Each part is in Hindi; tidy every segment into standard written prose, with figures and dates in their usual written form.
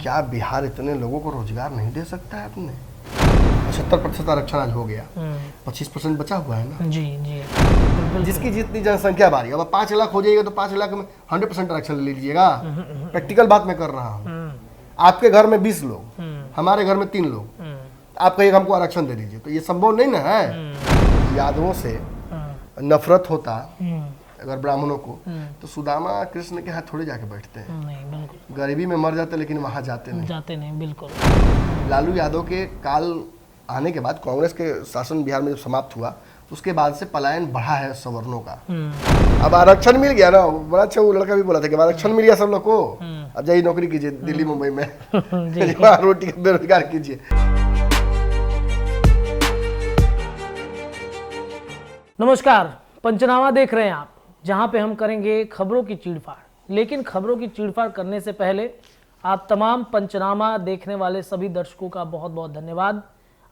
क्या बिहार इतने लोगों को रोजगार नहीं दे सकता है अपने? 75% आरक्षण आज हो गया, 25% बचा हुआ है ना। जी जी, जिसकी जितनी जनसंख्या बारी, अब 5 लाख हो जाएगा तो 5 लाख में 100% आरक्षण ले लीजिएगा। प्रैक्टिकल बात मैं कर रहा हूँ। आपके घर में 20 लोग, हमारे घर में 3 लोग, आप कहिएगा हमको आरक्षण दे दीजिए, तो ये संभव नहीं ना है। यादवों से नफरत होता अगर ब्राह्मणों को, तो सुदामा कृष्ण के हाथ थोड़े जाके बैठते हैं। नहीं बिल्कुल गरीबी में मर जाते लेकिन वहां जाते नहीं बिल्कुल। लालू यादव के काल आने के बाद, कांग्रेस के शासन बिहार में जब समाप्त हुआ, उसके बाद से पलायन बढ़ा है सवर्णों का। अब आरक्षण मिल गया ना, बड़ा अच्छा वो लड़का भी बोला था कि आरक्षण मिल गया सब लोग को, अब जाइए नौकरी कीजिए दिल्ली मुंबई में, रोटी का बेरोजगार कीजिए। नमस्कार, पंचनामा देख रहे हैं आप, जहां पे हम करेंगे खबरों की चीड़फाड़। लेकिन खबरों की चीड़फाड़ करने से पहले आप तमाम पंचनामा देखने वाले सभी दर्शकों का बहुत बहुत धन्यवाद।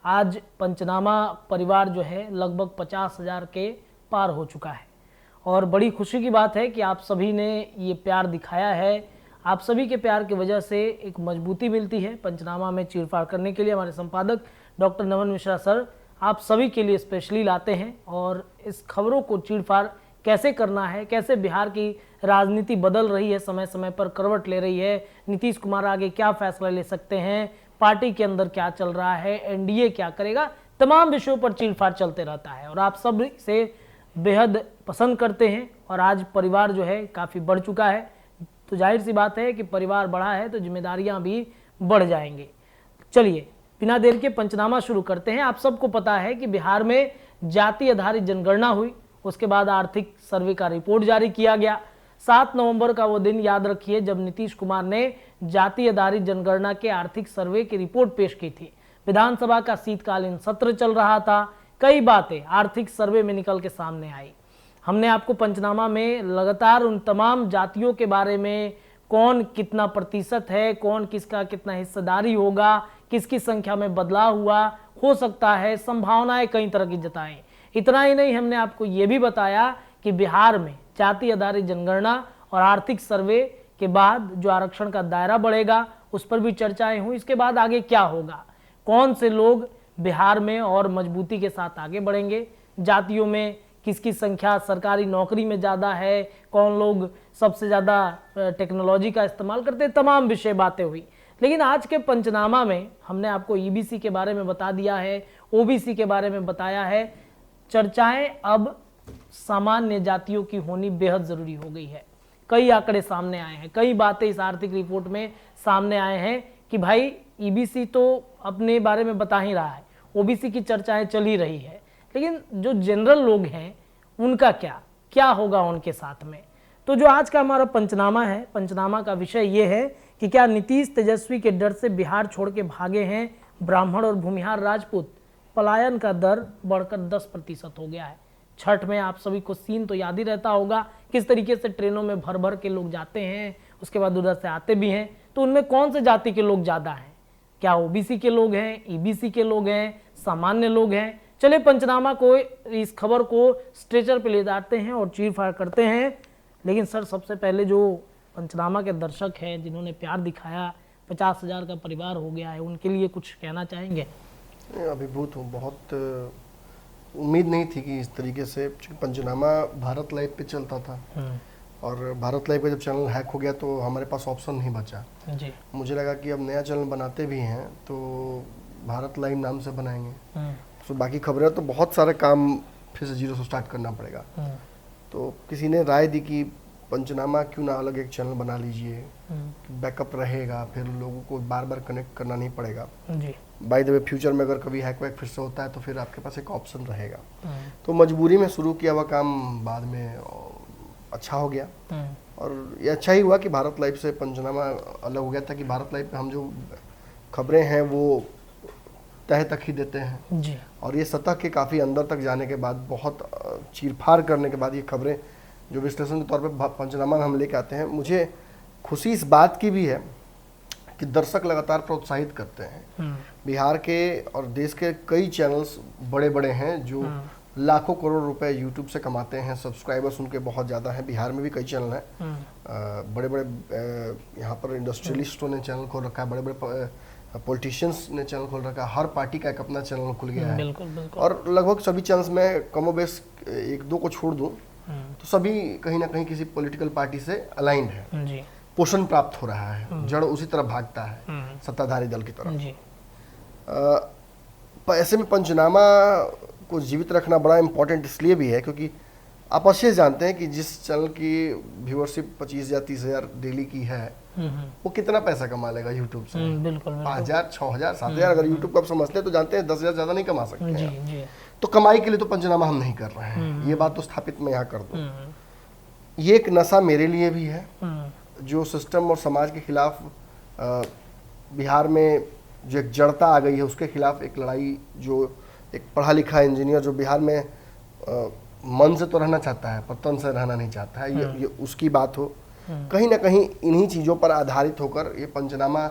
आज पंचनामा परिवार जो है लगभग 50,000 के पार हो चुका है और बड़ी खुशी की बात है कि आप सभी ने ये प्यार दिखाया है। आप सभी के प्यार की वजह से एक मजबूती मिलती है पंचनामा में चीड़फाड़ करने के लिए। हमारे संपादक डॉक्टर नमन मिश्रा सर आप सभी के लिए स्पेशली लाते हैं और इस खबरों को चीड़फाड़ कैसे करना है, कैसे बिहार की राजनीति बदल रही है, समय समय पर करवट ले रही है, नीतीश कुमार आगे क्या फैसला ले सकते हैं, पार्टी के अंदर क्या चल रहा है, एनडीए क्या करेगा, तमाम विषयों पर चीड़फाड़ चलते रहता है और आप सब से बेहद पसंद करते हैं। और आज परिवार जो है काफ़ी बढ़ चुका है, तो जाहिर सी बात है कि परिवार बढ़ा है तो जिम्मेदारियां भी बढ़ जाएंगी। चलिए बिना देर के पंचनामा शुरू करते हैं। आप सबको पता है कि बिहार में जाति आधारित जनगणना हुई, उसके बाद आर्थिक सर्वे का रिपोर्ट जारी किया गया। 7 नवंबर का वो दिन याद रखिए जब नीतीश कुमार ने जाति आधारित जनगणना के आर्थिक सर्वे की रिपोर्ट पेश की थी। विधानसभा का शीतकालीन सत्र चल रहा था, कई बातें आर्थिक सर्वे में निकल के सामने आई। हमने आपको पंचनामा में लगातार उन तमाम जातियों के बारे में, कौन कितना प्रतिशत है, कौन किसका कितना हिस्सेदारी होगा, किसकी संख्या में बदलाव हुआ हो सकता है, संभावनाएं कई तरह की जताई। इतना ही नहीं, हमने आपको ये भी बताया कि बिहार में जाति आधारित जनगणना और आर्थिक सर्वे के बाद जो आरक्षण का दायरा बढ़ेगा उस पर भी चर्चाएं हुई। इसके बाद आगे क्या होगा, कौन से लोग बिहार में और मजबूती के साथ आगे बढ़ेंगे, जातियों में किसकी संख्या सरकारी नौकरी में ज़्यादा है, कौन लोग सबसे ज़्यादा टेक्नोलॉजी का इस्तेमाल करते हैं, तमाम विषय बातें हुई। लेकिन आज के पंचनामा में हमने आपको ईबीसी के बारे में बता दिया है, ओबीसी के बारे में बताया है। चर्चाएं अब सामान्य जातियों की होनी बेहद ज़रूरी हो गई है। कई आंकड़े सामने आए हैं, कई बातें इस आर्थिक रिपोर्ट में सामने आए हैं कि भाई ईबीसी तो अपने बारे में बता ही रहा है, ओबीसी की चर्चाएं चल ही रही है, लेकिन जो जनरल लोग हैं उनका क्या होगा उनके साथ में। तो जो आज का हमारा पंचनामा है, पंचनामा का विषय ये है कि क्या नीतीश तेजस्वी के डर से बिहार छोड़ के भागे हैं ब्राह्मण और भूमिहार राजपूत। पलायन का दर बढ़कर 10% हो गया है। छठ में आप सभी को सीन तो याद ही रहता होगा, किस तरीके से ट्रेनों में भर भर के लोग जाते हैं, उसके बाद उधर से आते भी हैं। तो उनमें कौन से जाति के लोग ज़्यादा हैं, क्या ओबीसी के लोग हैं, ईबीसी के लोग हैं, सामान्य लोग हैं। चलिए पंचनामा को, इस खबर को स्ट्रेचर पे ले जाते हैं और चीरफाड़ करते हैं। लेकिन सर सबसे पहले जो पंचनामा के दर्शक हैं जिन्होंने प्यार दिखाया, 50,000 का परिवार हो गया है, उनके लिए कुछ कहना चाहेंगे? अभिभूत हूँ, बहुत उम्मीद नहीं थी कि इस तरीके से, पंचनामा भारत लाइव पे चलता था और भारत लाइव का जब चैनल हैक हो गया तो हमारे पास ऑप्शन नहीं बचा जी। मुझे लगा कि अब नया चैनल बनाते भी हैं तो भारत लाइव नाम से बनाएंगे, तो बाकी खबरें तो बहुत सारे काम फिर से जीरो से स्टार्ट करना पड़ेगा। तो किसी ने राय दी कि पंचनामा क्यों ना अलग एक चैनल बना लीजिए, बैकअप रहेगा, फिर लोगों को बार बार कनेक्ट करना नहीं पड़ेगा जी। बाय द वे फ्यूचर में अगर कभी हैक वैक फिर से होता है तो फिर आपके पास एक ऑप्शन रहेगा। तो मजबूरी में शुरू किया हुआ काम बाद में अच्छा हो गया और ये अच्छा ही हुआ कि भारत लाइव से पंचनामा अलग हो गया था कि भारत लाइव पे हम जो खबरें हैं वो तह तक ही देते हैं जी। और ये सतह के काफ़ी अंदर तक जाने के बाद, बहुत चीरफाड़ करने के बाद ये खबरें जो विश्लेषण के तौर पे पंचनामा में हम लेके आते हैं, मुझे खुशी इस बात की भी है कि दर्शक लगातार प्रोत्साहित करते हैं। बिहार के और देश के कई चैनल्स बड़े बड़े हैं जो लाखों करोड़ रुपए यूट्यूब से कमाते हैं, सब्सक्राइबर्स उनके बहुत ज़्यादा हैं। बिहार में भी कई चैनल हैं, बड़े बड़े यहाँ पर इंडस्ट्रियलिस्टों ने चैनल खोल रखा है, बड़े बड़े पॉलिटिशियंस ने चैनल खोल रखा है, हर पार्टी का एक अपना चैनल खुल गया है। बिल्कुल बिल्कुल। और लगभग सभी चैनल्स में कमोबेश एक दो को छोड़ दूँ तो सभी कहीं ना कहीं किसी पॉलिटिकल पार्टी से अलाइंड है, जी पोषण प्राप्त हो रहा है, जड़ उसी तरफ भागता है, सत्ताधारी दल की तरफ। जी ऐसे में पंचनामा को जीवित रखना बड़ा इम्पोर्टेंट इसलिए भी है क्योंकि आप अच्छे से जानते हैं कि जिस चैनल की व्यूअरशिप 25 या 30 हज़ार डेली की है वो कितना पैसा कमा लेगा यूट्यूब से। बिल्कुल 5,000, 6,000, 7,000, अगर यूट्यूब को आप समझते हैं तो जानते हैं 10,000 ज़्यादा नहीं कमा सकते जी हैं। जी तो कमाई के लिए तो पंचनामा हम नहीं कर रहे हैं, ये बात तो स्थापित मैं यहाँ कर दूँ। ये एक नशा मेरे लिए भी है जो सिस्टम और समाज के खिलाफ बिहार में जो एक जड़ता आ गई है उसके खिलाफ एक लड़ाई, जो एक पढ़ा लिखा इंजीनियर जो बिहार में मन से तो रहना चाहता है पर तन से रहना नहीं चाहता है, ये उसकी बात हो। कहीं ना कहीं इन्हीं चीज़ों पर आधारित होकर ये पंचनामा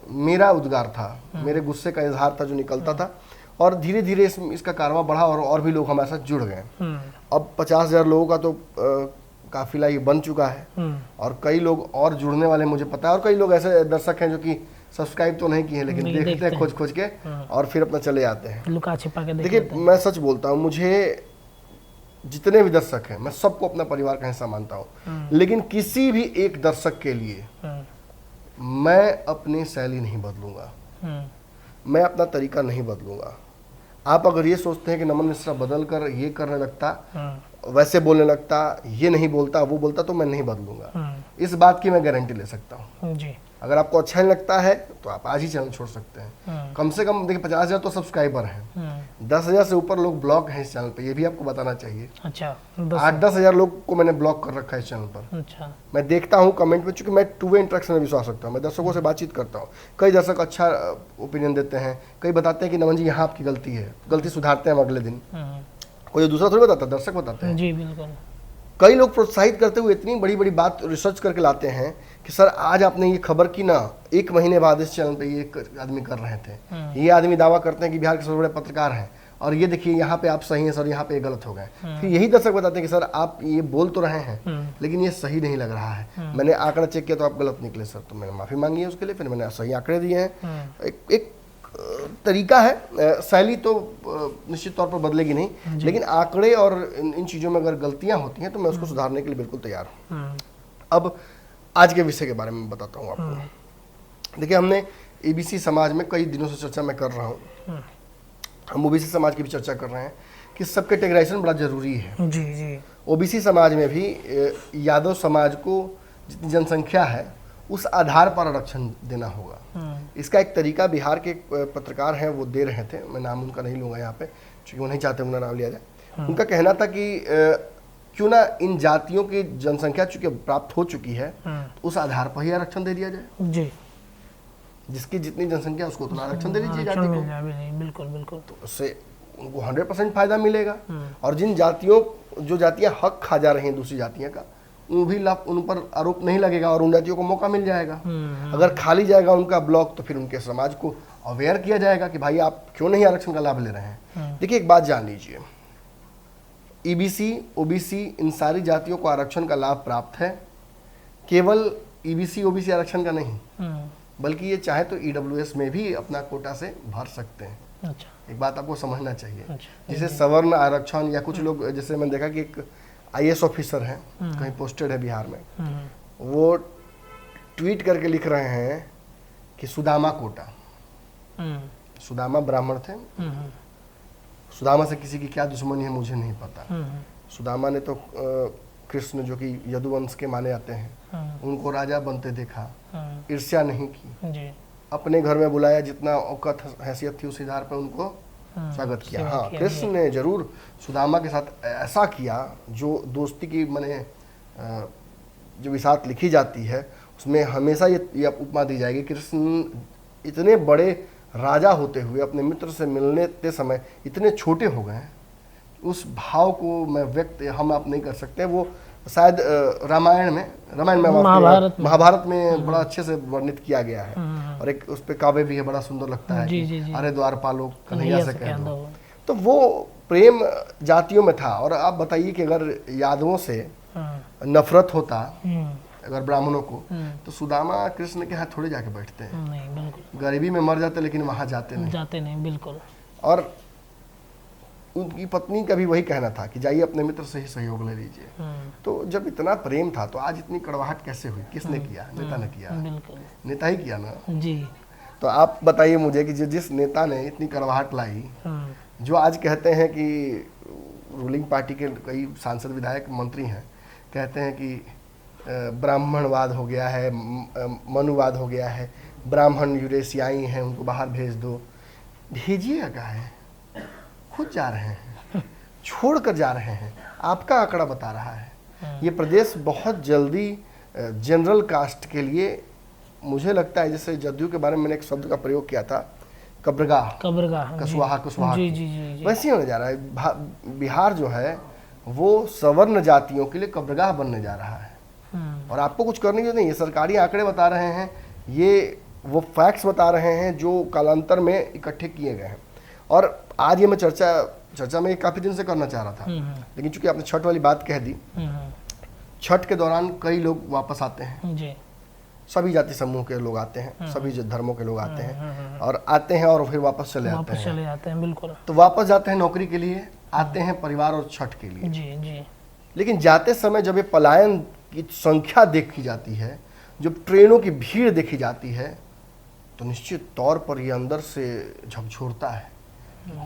मेरा उद्गार था, मेरे गुस्से का इजहार था जो निकलता था, और धीरे धीरे इसका कारवां बढ़ा और भी लोग हमारे साथ जुड़ गए। अब 50,000 लोगों का तो काफिला ये बन चुका है और कई लोग और जुड़ने वाले मुझे पता है, और कई लोग ऐसे दर्शक हैं जो कि सब्सक्राइब तो नहीं किए हैं लेकिन देखते हैं खोज खोज के और फिर अपना चले जाते हैं, लुका छिपा के। देखिए मैं सच बोलता हूँ, मुझे जितने भी दर्शक हैं मैं सबको अपना परिवार का हिस्सा मानता हूँ, लेकिन किसी भी एक दर्शक के लिए मैं अपनी शैली नहीं बदलूंगा, मैं अपना तरीका नहीं बदलूंगा। आप अगर ये सोचते हैं कि नमन मिश्रा बदल कर ये करने लगता, वैसे बोलने लगता, ये नहीं बोलता वो बोलता, तो मैं नहीं बदलूंगा, इस बात की मैं गारंटी ले सकता हूँ जी। अगर आपको अच्छा नहीं लगता है तो आप आज ही चैनल छोड़ सकते हैं। कम से कम देखिए 50,000 तो सब्सक्राइबर हैं, 10,000 से ऊपर लोग ब्लॉक हैं इस चैनल पे, ये भी आपको बताना चाहिए। अच्छा, 8-10 हज़ार लोग को मैंने ब्लॉक कर रखा है इस चैनल पर। अच्छा, मैं देखता हूँ कमेंट में, चूंकि मैं टू वे इंटरेक्शन में विश्वास रखता हूँ, मैं दर्शकों से बातचीत करता हूँ। कई दर्शक अच्छा ओपिनियन देते हैं, कई बताते हैं कि नमन जी यहाँ आपकी गलती है, गलती सुधारते हैं हम अगले दिन। कोई दूसरा थोड़ी बताता, दर्शक बताते हैं जी। बिल्कुल। कई लोग प्रोत्साहित करते हुए इतनी बड़ी बड़ी बात रिसर्च करके लाते हैं कि सर आज आपने ये खबर की ना, 1 महीने बाद इस चैनल पे ये आदमी कर रहे थे, ये आदमी दावा करते हैं कि बिहार के सबसे बड़े पत्रकार हैं, और ये देखिए यहाँ पे आप सही हैं सर, यहाँ पे ये गलत हो गए। फिर यही दर्शक बताते हैं कि सर आप ये बोल तो रहे हैं लेकिन ये सही नहीं लग रहा है, मैंने आंकड़ा चेक किया तो आप गलत निकले सर, तो मैंने माफी मांगी है उसके लिए, फिर मैंने सही आंकड़े दिए हैं। एक तरीका है, शैली तो निश्चित तौर पर बदलेगी नहीं, लेकिन आंकड़े और इन चीज़ों में अगर गलतियां होती हैं तो मैं उसको सुधारने के लिए बिल्कुल तैयार हूँ। अब आज के विषय के बारे में बताता हूँ आपको। देखिए हमने एबीसी समाज में कई दिनों से चर्चा मैं कर रहा हूँ, हम ओबीसी समाज की भी चर्चा कर रहे हैं कि सब कैटेगराइजेशन बड़ा जरूरी है जी जी। ओबीसी समाज में भी यादव समाज को जितनी जनसंख्या है उस आधार पर आरक्षण देना होगा। इसका एक तरीका बिहार के पत्रकार हैं वो दे रहे थे, मैं नाम उनका नहीं लूँगा यहाँ पे क्योंकि वो नहीं चाहते उनका नाम लिया जाए। उनका कहना था कि क्यों ना इन जातियों की जनसंख्या चूंकि प्राप्त हो चुकी है तो उस आधार पर ही आरक्षण दे दिया जाए जी, जिसकी जितनी जनसंख्या उसको उतना आरक्षण दे दीजिए जाति को। बिल्कुल बिल्कुल, तो उससे उनको 100% फायदा मिलेगा। और जिन जातियों जो जातियाँ हक खा जा रही हैं दूसरी जातियों का, वो भी लाभ उन पर आरोप नहीं लगेगा और उन जातियों को मौका मिल जाएगा। अगर खाली जाएगा उनका ब्लॉक तो फिर उनके समाज को अवेयर किया जाएगा कि भाई आप क्यों नहीं आरक्षण का लाभ ले रहे हैं। देखिए एक बात जान लीजिए, ईबीसी ओबीसी इन सारी जातियों को आरक्षण का लाभ प्राप्त है, केवल ईबीसी ओबीसी आरक्षण का नहीं बल्कि ये चाहे तो ईडब्ल्यूएस में भी अपना कोटा से भर सकते हैं। अच्छा। एक बात आपको समझना चाहिए। अच्छा। जैसे सवर्ण आरक्षण या कुछ लोग, जैसे मैंने देखा कि एक आईएएस ऑफिसर हैं कहीं पोस्टेड है बिहार में, वो ट्वीट करके लिख रहे हैं कि सुदामा कोटा, सुदामा ब्राह्मण थे, सुदामा से किसी की क्या दुश्मनी है मुझे नहीं पता। सुदामा ने तो कृष्ण जो कि यदुवंश के माने जाते हैं उनको राजा बनते देखा, ईर्ष्या नहीं की, अपने घर में बुलाया, जितना औकात हैसियत थी उस आधार पर उनको स्वागत किया। हाँ, कृष्ण ने जरूर सुदामा के साथ ऐसा किया जो दोस्ती की माने जो विसात लिखी जाती है उसमें हमेशा ये उपमा दी जाएगी, कृष्ण इतने बड़े राजा होते हुए अपने मित्र से मिलने के समय इतने छोटे हो गए। उस भाव को मैं व्यक्त हम आप नहीं कर सकते, वो शायद रामायण में महाभारत में बड़ा अच्छे से वर्णित किया गया है और एक उस पे काव्य भी है, बड़ा सुंदर लगता है। अरे द्वारपालो कन्हैया से कह दो। तो वो प्रेम जातियों में था। और आप बताइए कि अगर यादवों से नफरत होता अगर ब्राह्मणों को, तो सुदामा कृष्ण के हाथ थोड़े जाके बैठते हैं। नहीं, बिल्कुल गरीबी में मर जाते, लेकिन वहां जाते नहीं। बिल्कुल। और उनकी पत्नी का भी वही कहना था कि जाइए अपने मित्र से ही सहयोग ले लीजिए। तो जब इतना प्रेम था तो आज इतनी कड़वाहट कैसे हुई? किसने किया? नेता ने किया। बिल्कुल, नेता ही किया ना जी। तो आप बताइए मुझे कि जिस नेता ने इतनी कड़वाहट लाई, जो आज कहते हैं कि रूलिंग पार्टी के कई सांसद, विधायक, मंत्री हैं, कहते हैं कि ब्राह्मणवाद हो गया है, मनुवाद हो गया है, ब्राह्मण यूरेशियाई हैं, उनको बाहर भेज दो। भेजिए क्या है, खुद जा रहे हैं, छोड़ कर जा रहे हैं। आपका आंकड़ा बता रहा है ये प्रदेश बहुत जल्दी जनरल कास्ट के लिए, मुझे लगता है जैसे जदयू के बारे में मैंने एक शब्द का प्रयोग किया था, कब्रगाह, कुशवाहा, जी। वैसे ही होने जा रहा है। बिहार जो है वो सवर्ण जातियों के लिए कब्रगाह बनने जा रहा है। और आपको कुछ करने की नहीं, ये सरकारी आंकड़े बता रहे हैं, ये वो फैक्ट्स बता रहे हैं जो कालांतर में इकट्ठे किए गए हैं। और आज ये मैं चर्चा में काफी दिन से करना चाह रहा था, लेकिन चूंकि आपने छठ वाली बात कह दी, छठ के दौरान कई लोग वापस आते हैं जी। सभी जाति समूह के लोग आते हैं, सभी धर्मों के लोग आते हैं, और आते हैं और फिर वापस चले आते हैं। बिल्कुल। तो वापस जाते हैं नौकरी के लिए, आते हैं परिवार और छठ के लिए जी। लेकिन जाते समय जब ये पलायन की संख्या देखी जाती है, जब ट्रेनों की भीड़ देखी जाती है, तो निश्चित तौर पर ये अंदर से झकझोरता है।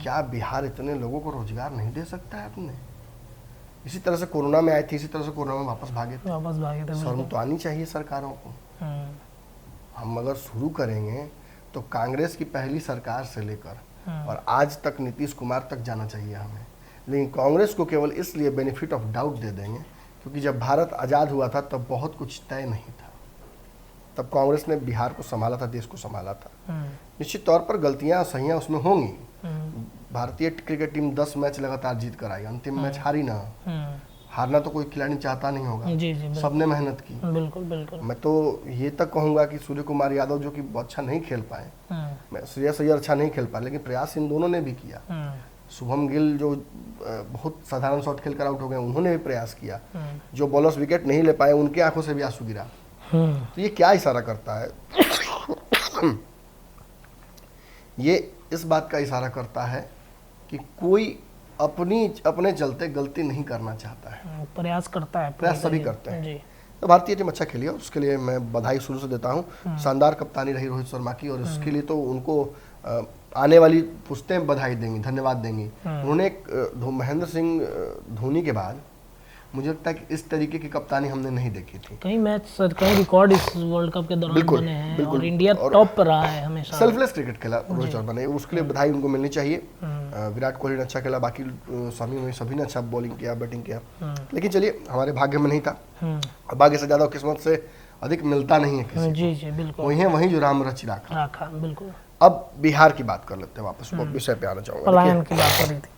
क्या बिहार इतने लोगों को रोजगार नहीं दे सकता है अपने? इसी तरह से कोरोना में आए थे, इसी तरह से कोरोना में वापस भागे थे। शर्म तो आनी चाहिए सरकारों को। हम अगर शुरू करेंगे तो कांग्रेस की पहली सरकार से लेकर और आज तक नीतीश कुमार तक जाना चाहिए हमें, लेकिन कांग्रेस को केवल इसलिए बेनिफिट ऑफ डाउट दे देंगे क्योंकि जब भारत आज़ाद हुआ था तब बहुत कुछ तय नहीं था। तब कांग्रेस ने बिहार को संभाला था, देश को संभाला था। निश्चित तौर पर गलतियां सहियां उसमें होंगी। भारतीय क्रिकेट टीम 10 मैच लगातार जीत कर आई, अंतिम मैच हारी ना। हारना तो कोई खिलाड़ी चाहता नहीं होगा, सबने मेहनत की। बिल्कुल। मैं तो ये तक कहूंगा कि सूर्य कुमार यादव जो कि अच्छा नहीं खेल पाए, मैं श्रेयस अय्यर अच्छा नहीं खेल पाए, लेकिन प्रयास इन दोनों ने भी किया। शुभम गिल जो बहुत साधारण शॉट खेलकर आउट हो गए, उन्होंने भी प्रयास किया। जो बॉलर्स विकेट नहीं ले पाए, उनके आंखों से भी आंसू गिरा। तो ये क्या इशारा करता है? ये इस बात का इशारा करता है कि कोई अपने चलते गलती नहीं करना चाहता है, प्रयास करता है। प्रयास सभी करते हैं। तो भारतीय टीम अच्छा खेली और उसके लिए मैं बधाई शुरू से देता हूँ। शानदार कप्तानी रही रोहित शर्मा की, और उसके लिए तो उनको आने वाली पुश्तें बधाई देंगी, धन्यवाद देंगी। उन्होंने महेंद्र सिंह धोनी के बाद मुझे लगता है कि इस तरीके की कप्तानी हमने नहीं देखी थी। कई मैच सर, कई रिकॉर्ड इस वर्ल्ड कप के दौरान बने हैं और इंडिया टॉप पर रहा है हमेशा। सेल्फलेस क्रिकेट खेला रोहित शर्मा ने, उसके लिए बधाई उनको मिलनी चाहिए। विराट कोहली ने अच्छा खेला, बाकी सभी ने अच्छा बॉलिंग किया, बैटिंग किया। लेकिन चलिए, हमारे भाग्य में नहीं था। भाग्य से ज्यादा किस्मत से अधिक मिलता नहीं है किसी। जी बिल्कुल। वही जो राम रचि राखा। बिल्कुल। अब बिहार की बात कर लेते हैं, वापस विषय पे आना चाहूंगा। पलायन की बात कर रही थी।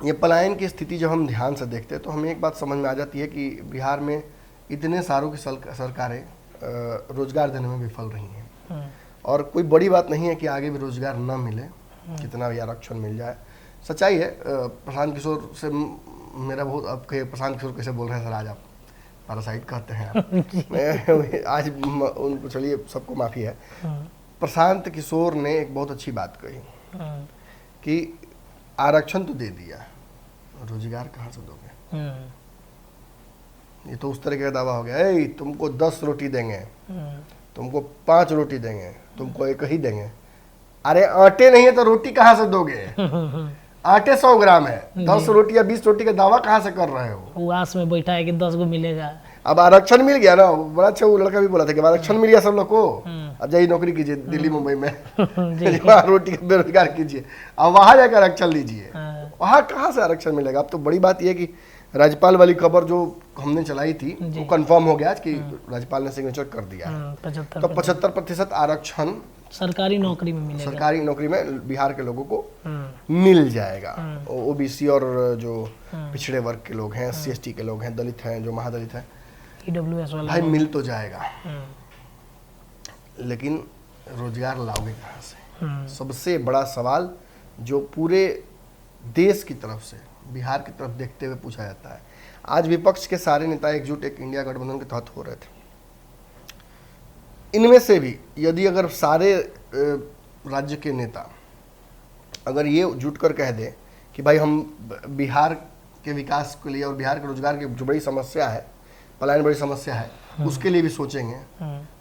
ये पलायन की स्थिति जब हम ध्यान से देखते हैं तो हमें एक बात समझ में आ जाती है कि बिहार में इतने सारों की सरकारें रोजगार देने में विफल रही हैं। और कोई बड़ी बात नहीं है कि आगे भी रोजगार न मिले, कितना भी आरक्षण मिल जाए। सच्चाई है। प्रशांत किशोर से मेरा बहुत, अब प्रशांत किशोर कैसे बोल रहे हैं सर, आज आप पैरासाइट कहते हैं आप। आज उनको चलिए, सबको माफ़ी है। प्रशांत किशोर ने एक बहुत अच्छी बात कही कि आरक्षण तो दे दिया, रोजगार कहाँ से दोगे? ये तो उस तरह का दावा हो गया, तुमको 10 रोटी देंगे, तुमको 5 रोटी देंगे, तुमको 1 ही देंगे। अरे आटे नहीं है तो रोटी कहाँ से दोगे? आटे 100 ग्राम है, 10 रोटी या 20 रोटी का दावा कहाँ से कर रहे हो? उस में बैठा है कि 10 को मिलेगा। अब आरक्षण मिल गया ना, बड़ा अच्छा। वो लड़का भी बोला था कि आरक्षण मिल गया सब लोग को, अब जाइए नौकरी कीजिए दिल्ली मुंबई में, रोटी का बेरोजगार कीजिए, अब वहां जाकर आरक्षण लीजिए। वहां कहाँ से आरक्षण मिलेगा? अब तो बड़ी बात यह कि राज्यपाल वाली खबर जो हमने चलाई थी वो कंफर्म हो गया कि राज्यपाल ने सिग्नेचर कर दिया है। तो 75% आरक्षण सरकारी नौकरी में मिलेगा। सरकारी नौकरी में बिहार के लोगों को मिल जाएगा। ओबीसी और जो पिछड़े वर्ग के लोग हैं, SC/ST के लोग हैं, दलित हैं, जो महादलित हैं, EWS वाला भाई मिल तो जाएगा। लेकिन रोजगार लाओगे कहाँ से? सबसे बड़ा सवाल जो पूरे देश की तरफ से, बिहार की तरफ देखते हुए पूछा जाता है। आज विपक्ष के सारे नेता एकजुट एक इंडिया गठबंधन के तहत हो रहे थे। इनमें से भी यदि अगर सारे राज्य के नेता अगर ये जुट कर कह दें कि भाई हम बिहार के विकास के लिए और बिहार के रोजगार की जो बड़ी समस्या है, पलायन बड़ी समस्या है, उसके लिए भी सोचेंगे,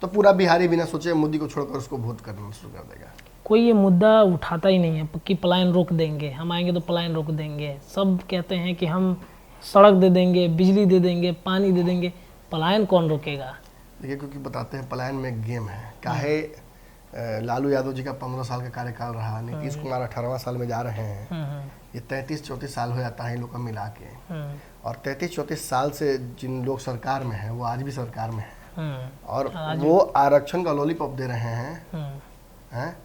तो पूरा बिहारी बिना सोचे मोदी को छोड़कर उसको वोट करना शुरू कर देगा। कोई ये मुद्दा उठाता ही नहीं है कि पलायन रोक देंगे, हम आएंगे तो पलायन रोक देंगे। सब कहते हैं कि हम सड़क दे देंगे, बिजली दे देंगे, पानी दे देंगे, पलायन कौन रोकेगा? देखिए, क्योंकि बताते हैं पलायन में एक गेम है। काहे लालू यादव जी का 15 साल का कार्यकाल रहा, नीतीश कुमार 18वां साल में जा रहे हैं, ये 33-34 साल हो जाता है इन लोग का मिला के, और 33-34 साल से जिन लोग सरकार में हैं वो आज भी सरकार में हैं, और वो आरक्षण का लॉलीपॉप दे रहे हैं,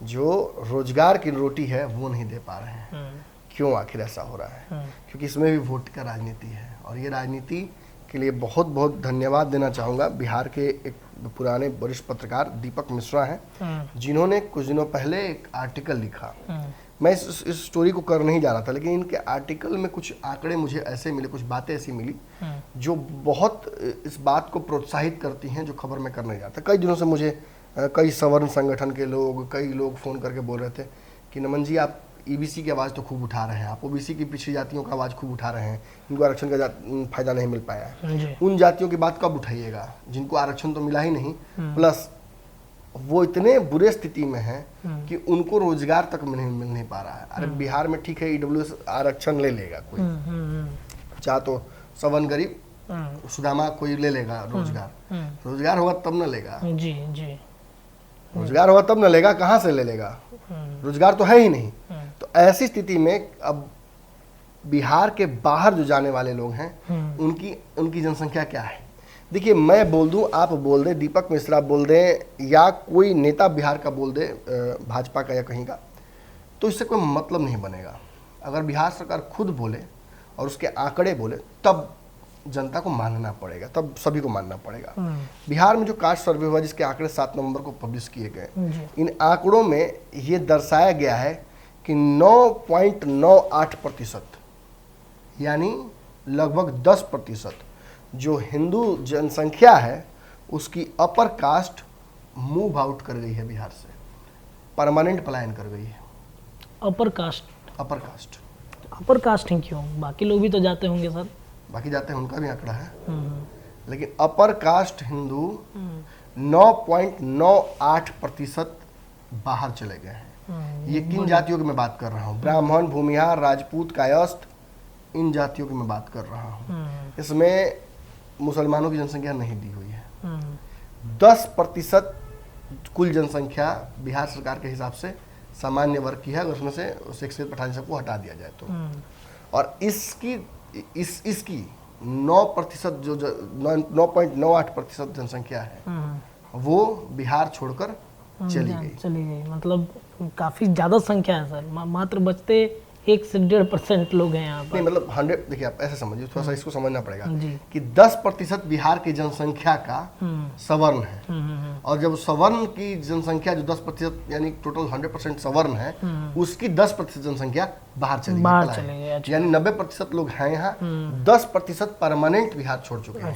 जो रोजगार की रोटी है वो नहीं दे पा रहे हैं। क्यों आखिर ऐसा हो रहा है? क्योंकि इसमें भी वोट का राजनीति है, और ये राजनीति के लिए बहुत बहुत धन्यवाद देना चाहूँगा बिहार के एक पुराने वरिष्ठ पत्रकार दीपक मिश्रा हैं, जिन्होंने कुछ दिनों पहले एक आर्टिकल लिखा। मैं इस स्टोरी को कर नहीं जा रहा था, लेकिन इनके आर्टिकल में कुछ आंकड़े मुझे ऐसे मिले, कुछ बातें ऐसी मिली जो बहुत इस बात को प्रोत्साहित करती हैं जो खबर में कर नहीं जाता। कई दिनों से मुझे कई सवर्ण संगठन के लोग, कई लोग फ़ोन करके बोल रहे थे कि नमन जी, आप ईबीसी की आवाज़ तो खूब उठा रहे हैं, आप ओबीसी की पिछड़ी जातियों का आवाज़ खूब उठा रहे हैं, इनको आरक्षण का फायदा नहीं मिल पाया है। उन जातियों की बात कब उठाइएगा जिनको आरक्षण तो मिला ही नहीं, प्लस वो इतने बुरे स्थिति में है कि उनको रोजगार तक मिल नहीं पा रहा है। अरे बिहार में ठीक है, ईडब्ल्यूएस आरक्षण ले लेगा कोई, चाहे तो सवन गरीब सुदामा कोई ले लेगा रोजगार, रोजगार होगा तब न लेगा। जी रोजगार होगा तब न लेगा, कहाँ से ले लेगा? रोजगार तो है ही नहीं। तो ऐसी स्थिति में अब बिहार के बाहर जो जाने वाले लोग हैं उनकी जनसंख्या क्या है? देखिए, मैं बोल दूं, आप बोल दें, दीपक मिश्रा बोल दें, या कोई नेता बिहार का बोल दे, भाजपा का या कहीं का, तो इससे कोई मतलब नहीं बनेगा। अगर बिहार सरकार खुद बोले और उसके आंकड़े बोले तब जनता को मानना पड़ेगा, तब सभी को मानना पड़ेगा। बिहार में जो कास्ट सर्वे हुआ जिसके आंकड़े 7 नवंबर को पब्लिश किए गए, इन आंकड़ों में ये दर्शाया गया है कि 9.98% यानी लगभग 10% जो हिंदू जनसंख्या है उसकी अपर कास्ट मूव आउट कर गई है बिहार से, परमानेंट पलायन कर गई है। अपर कास्ट ही क्यों? बाकी लोग भी तो जाते होंगे सर। बाकी जाते हैं, उनका भी आंकड़ा है, लेकिन अपर कास्ट हिंदू 9.98% बाहर चले गए हैं। ये किन जातियों की मैं बात कर रहा हूँ? ब्राह्मण, भूमिहार, राजपूत, कायस्थ, इन जातियों की मैं बात कर रहा हूँ। इसमें मुसलमानों की जनसंख्या नहीं दी हुई है। 10% कुल जनसंख्या बिहार सरकार के हिसाब से सामान्य वर्ग की है, अगर उसमें से शेक्सपियर पठानी सबको हटा दिया जाए तो। और इसकी 9% जो 9.98% जनसंख्या है वो बिहार छोड़कर चली गई। मतलब काफी ज्यादा संख्या है सर, मात्र बचते 1 से 1.5% लोग हैं यहाँ पर। नहीं, मतलब 100, देखिए आप ऐसे समझिए, थोड़ा सा इसको समझना पड़ेगा कि 10% बिहार की जनसंख्या का सवर्ण है, और जब सवर्ण की जनसंख्या जो 10% यानी टोटल 100% सवर्ण है, उसकी 10% जनसंख्या बाहर चली गई। यानी 90% लोग हैं यहाँ, 10% परमानेंट बिहार छोड़ चुके हैं।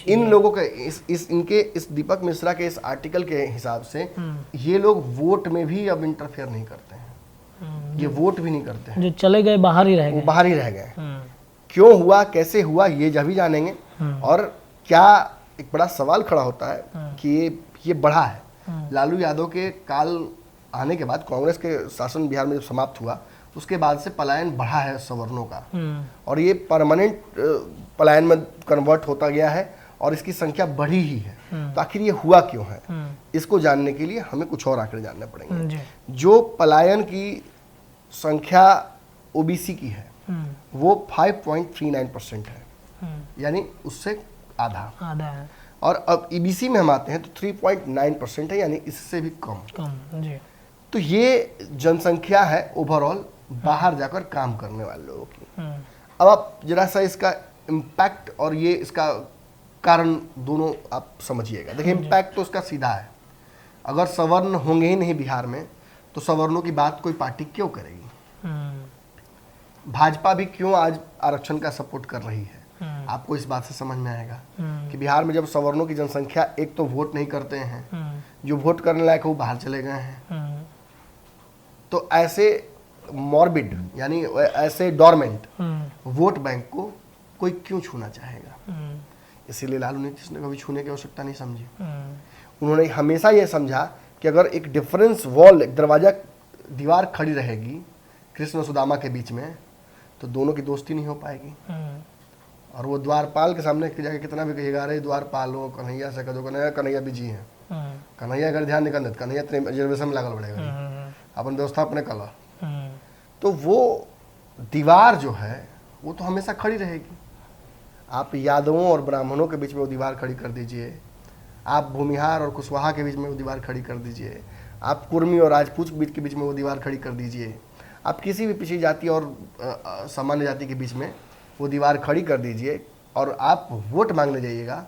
इन लोगों के इस दीपक मिश्रा के इस आर्टिकल के हिसाब से ये लोग वोट में भी अब इंटरफेयर नहीं करते हैं, ये वोट भी नहीं करते हैं, जो चले गए बाहर ही रह गए, वो बाहर ही रह गए। क्यों हुआ, कैसे हुआ, ये जब ही जानेंगे। और क्या एक बड़ा सवाल खड़ा होता है कि ये बढ़ा है। लालू यादव के काल आने के बाद, कांग्रेस के शासन बिहार में जब समाप्त हुआ, उसके बाद से पलायन बढ़ा है सवर्णों का, और ये परमानेंट पलायन में कन्वर्ट होता गया है, और इसकी संख्या बढ़ी ही है। तो आखिर ये हुआ क्यों है, इसको जानने के लिए हमें कुछ और आंकड़े जानने पड़ेंगे। जो पलायन की संख्या ओबीसी की है वो 5.39% है, यानी उससे आधा है। और अब ईबीसी में हम आते हैं तो 3.9% है, यानी इससे भी कम जी। तो ये जनसंख्या है ओवरऑल बाहर जाकर काम करने वाले लोगों की। अब आप जरा सा इसका इम्पैक्ट और ये इसका कारण दोनों आप समझिएगा। देखिए, इम्पैक्ट तो उसका सीधा है, अगर सवर्ण होंगे ही नहीं बिहार में तो सवर्णों की बात कोई पार्टी क्यों करेगी? भाजपा भी क्यों आज आरक्षण का सपोर्ट कर रही है, आपको इस बात से समझ में आएगा कि बिहार में जब सवर्णों की जनसंख्या एक तो वोट नहीं करते हैं, जो वोट करने लायक वो बाहर चले गए हैं, तो ऐसे मॉर्बिड यानी ऐसे डोरमेंट वोट बैंक को कोई क्यों छूना चाहेगा। इसीलिए लालू नीतीश ने कभी छूने की आवश्यकता नहीं समझी। उन्होंने हमेशा यह समझा कि अगर एक डिफरेंस वॉल, एक दरवाजा, दीवार खड़ी रहेगी कृष्ण और सुदामा के बीच में, तो दोनों की दोस्ती नहीं हो पाएगी। और वो द्वारपाल के सामने जाके कितना भी कहिएगा, अरे द्वारपाल हो, कन्हैया से कदो, कन्हैया कन्हैया भी जी हैं, कन्हैया अगर ध्यान निकल कन्हैया रिजर्वेशन में लागल पड़ेगा, अपन व्यवस्था अपने कला, तो वो दीवार जो है वो तो हमेशा खड़ी रहेगी। आप यादवों और ब्राह्मणों के बीच में वो दीवार खड़ी कर दीजिए, आप भूमिहार और कुशवाहा के बीच में वो दीवार खड़ी कर दीजिए, आप कुर्मी और राजपूत के बीच में वो दीवार खड़ी कर दीजिए, आप किसी भी पिछड़ी जाति और सामान्य जाति के बीच में वो दीवार खड़ी कर दीजिए, और आप वोट मांगने जाइएगा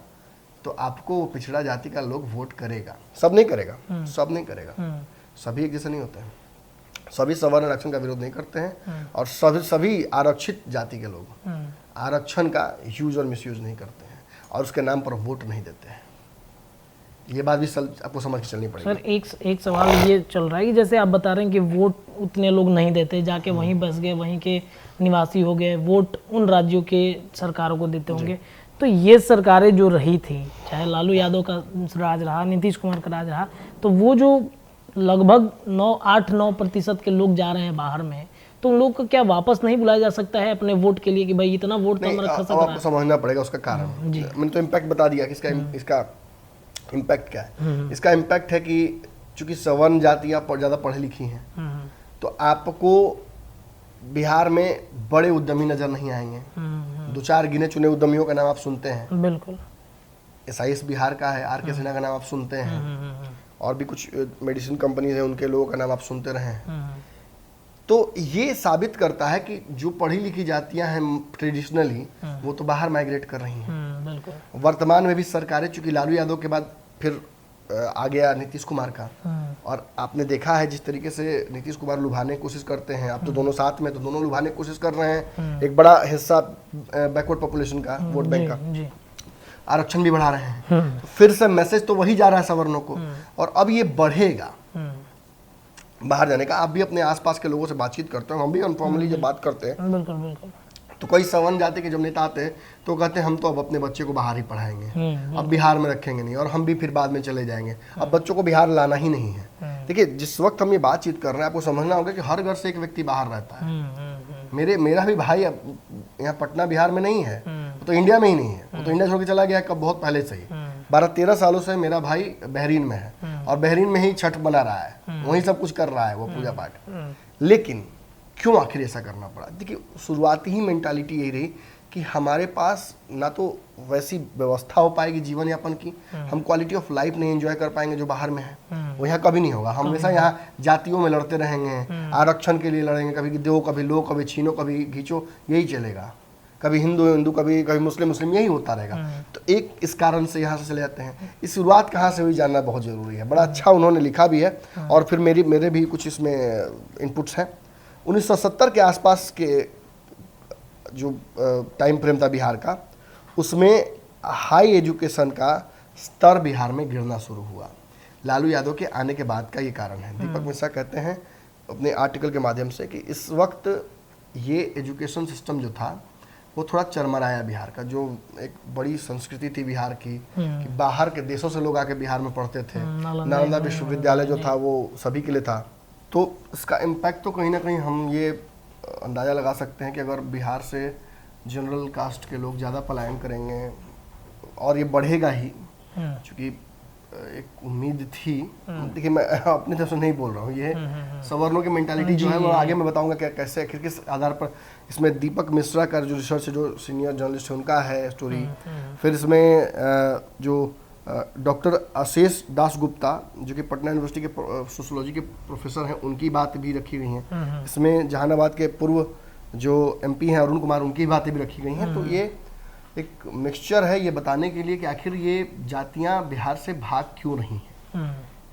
तो आपको वो पिछड़ा जाति का लोग वोट करेगा। सब नहीं करेगा, सब नहीं करेगा, सभी एक जैसे नहीं होते हैं, सभी सवर्ण आरक्षण का विरोध नहीं करते हैं, और सभी आरक्षित जाति के लोग आरक्षण का यूज और मिसयूज नहीं करते हैं, और उसके नाम पर वोट नहीं देते हैं। ये बात भी आपको समझ के चलनी पड़ेगी। सर एक सवाल ये चल रहा है कि जैसे आप बता रहे हैं कि वोट उतने लोग नहीं देते, जाके वहीं बस गए, वहीं के निवासी हो गए, वोट उन राज्यों के सरकारों को देते होंगे। तो ये सरकारें जो रही थी, चाहे लालू यादव का राज रहा, नीतीश कुमार का राज रहा, तो वो जो लगभग 8-9% के लोग जा रहे हैं बाहर में, तो उन लोग को क्या वापस नहीं बुलाया जा सकता है अपने वोट के लिए कि भाई इतना वोट तो हमारा खसक रहा है? आपको समझना पड़ेगा उसका कारण। मैंने तो इम्पैक्ट बता दिया कि इसका इम्पैक्ट क्या है। इसका इम्पैक्ट है कि चूंकि सवर्ण जातियां ज़्यादा पढ़ी लिखी हैं, तो आपको बिहार में बड़े उद्यमी नजर नहीं आएंगे। 2-4 गिने चुने उद्यमियों का नाम आप सुनते हैं, बिल्कुल। SIS बिहार का है, RK सिन्हा का नाम आप सुनते हैं, और भी कुछ मेडिसिन कंपनीज है उनके लोगों का नाम आप सुनते रहे हैं। तो ये साबित करता है कि जो पढ़ी लिखी जातियां हैं ट्रेडिशनली, वो तो बाहर माइग्रेट कर रही हैं। वर्तमान में भी सरकारें, चूंकि लालू यादव के बाद फिर आ गया नीतीश कुमार का, और आपने देखा है जिस तरीके से नीतीश कुमार लुभाने की कोशिश करते हैं, आप तो दोनों साथ में, तो दोनों लुभाने की कोशिश कर रहे हैं। एक बड़ा हिस्सा बैकवर्ड पॉपुलेशन का, वोट बैंक का आरक्षण भी बढ़ा रहे हैं, तो फिर से मैसेज तो वही जा रहा है सवर्णों को, और अब ये बढ़ेगा बाहर जाने का। आप भी अपने आसपास के लोगों से बातचीत करते हो, हम भी अनफॉर्मली जब बात करते हैं, बिल्कुल बिल्कुल, तो कई सवर्ण जाति के जब नेता आते हैं तो कहते हैं हम तो अब अपने बच्चे को बाहर ही पढ़ाएंगे, अब बिहार में रखेंगे नहीं, और हम भी फिर बाद में चले जाएंगे, अब बच्चों को बिहार लाना ही नहीं है। देखिए, जिस वक्त हम ये बातचीत कर रहे हैं, आपको समझना होगा कि हर घर से एक व्यक्ति बाहर रहता है। मेरा भी भाई यहाँ पटना बिहार में नहीं है, वो तो इंडिया में ही नहीं है, वो तो इंडिया छोड़ के चला गया कब, बहुत पहले से ही। 12-13 सालों से मेरा भाई बहरीन में है, और बहरीन में ही छठ बना रहा है, वही सब कुछ कर रहा है, वो पूजा पाठ। लेकिन क्यों आखिर ऐसा करना पड़ा? देखिए, शुरुआती ही मेंटालिटी यही रही कि हमारे पास ना तो वैसी व्यवस्था हो पाएगी जीवन यापन की, हम क्वालिटी ऑफ लाइफ नहीं एंजॉय कर पाएंगे जो बाहर में है, वो यहाँ कभी नहीं होगा। हम हमेशा यहाँ जातियों में लड़ते रहेंगे, आरक्षण के लिए लड़ेंगे, कभी दो, कभी लो, कभी छीनो, कभी घींचो, यही चलेगा। कभी हिंदू, कभी मुस्लिम, यही होता रहेगा। तो एक इस कारण से यहाँ से चले जाते हैं। इस शुरुआत कहाँ से हुई जानना बहुत जरूरी है। बड़ा अच्छा उन्होंने लिखा भी है, और फिर मेरे भी कुछ इसमें इनपुट्स हैं। 1970 के आसपास के जो टाइम फ्रेम था बिहार का, उसमें हाई एजुकेशन का स्तर बिहार में गिरना शुरू हुआ। लालू यादव के आने के बाद का ये कारण है। दीपक मिश्रा कहते हैं अपने आर्टिकल के माध्यम से कि इस वक्त ये एजुकेशन सिस्टम जो था वो थोड़ा चरमराया बिहार का। जो एक बड़ी संस्कृति थी बिहार की, कि बाहर के देशों से लोग आके बिहार में पढ़ते थे। नालंदा विश्वविद्यालय जो था वो सभी के लिए था। तो इसका इम्पैक्ट तो कहीं ना कहीं हम ये अंदाज़ा लगा सकते हैं कि अगर बिहार से जनरल कास्ट के लोग ज़्यादा पलायन करेंगे, और ये बढ़ेगा ही, क्योंकि एक उम्मीद थी। देखिए, मैं अपनी तरफ से नहीं बोल रहा हूँ, ये सवर्णों की मेंटालिटी जो है वो आगे मैं बताऊंगा क्या कैसे आखिर किस आधार पर। इसमें दीपक मिश्रा का जो रिसर्च है, जो सीनियर जर्नलिस्ट है, उनका है स्टोरी। फिर इसमें जो डॉक्टर आशीष दास गुप्ता जो कि पटना यूनिवर्सिटी के सोशियोलॉजी के प्रोफेसर हैं, उनकी बात भी रखी हुई हैं। इसमें जहानाबाद के पूर्व जो MP हैं अरुण कुमार, उनकी बातें भी रखी गई हैं। तो ये एक मिक्सचर है ये बताने के लिए कि आखिर ये जातियां बिहार से भाग क्यों रही हैं।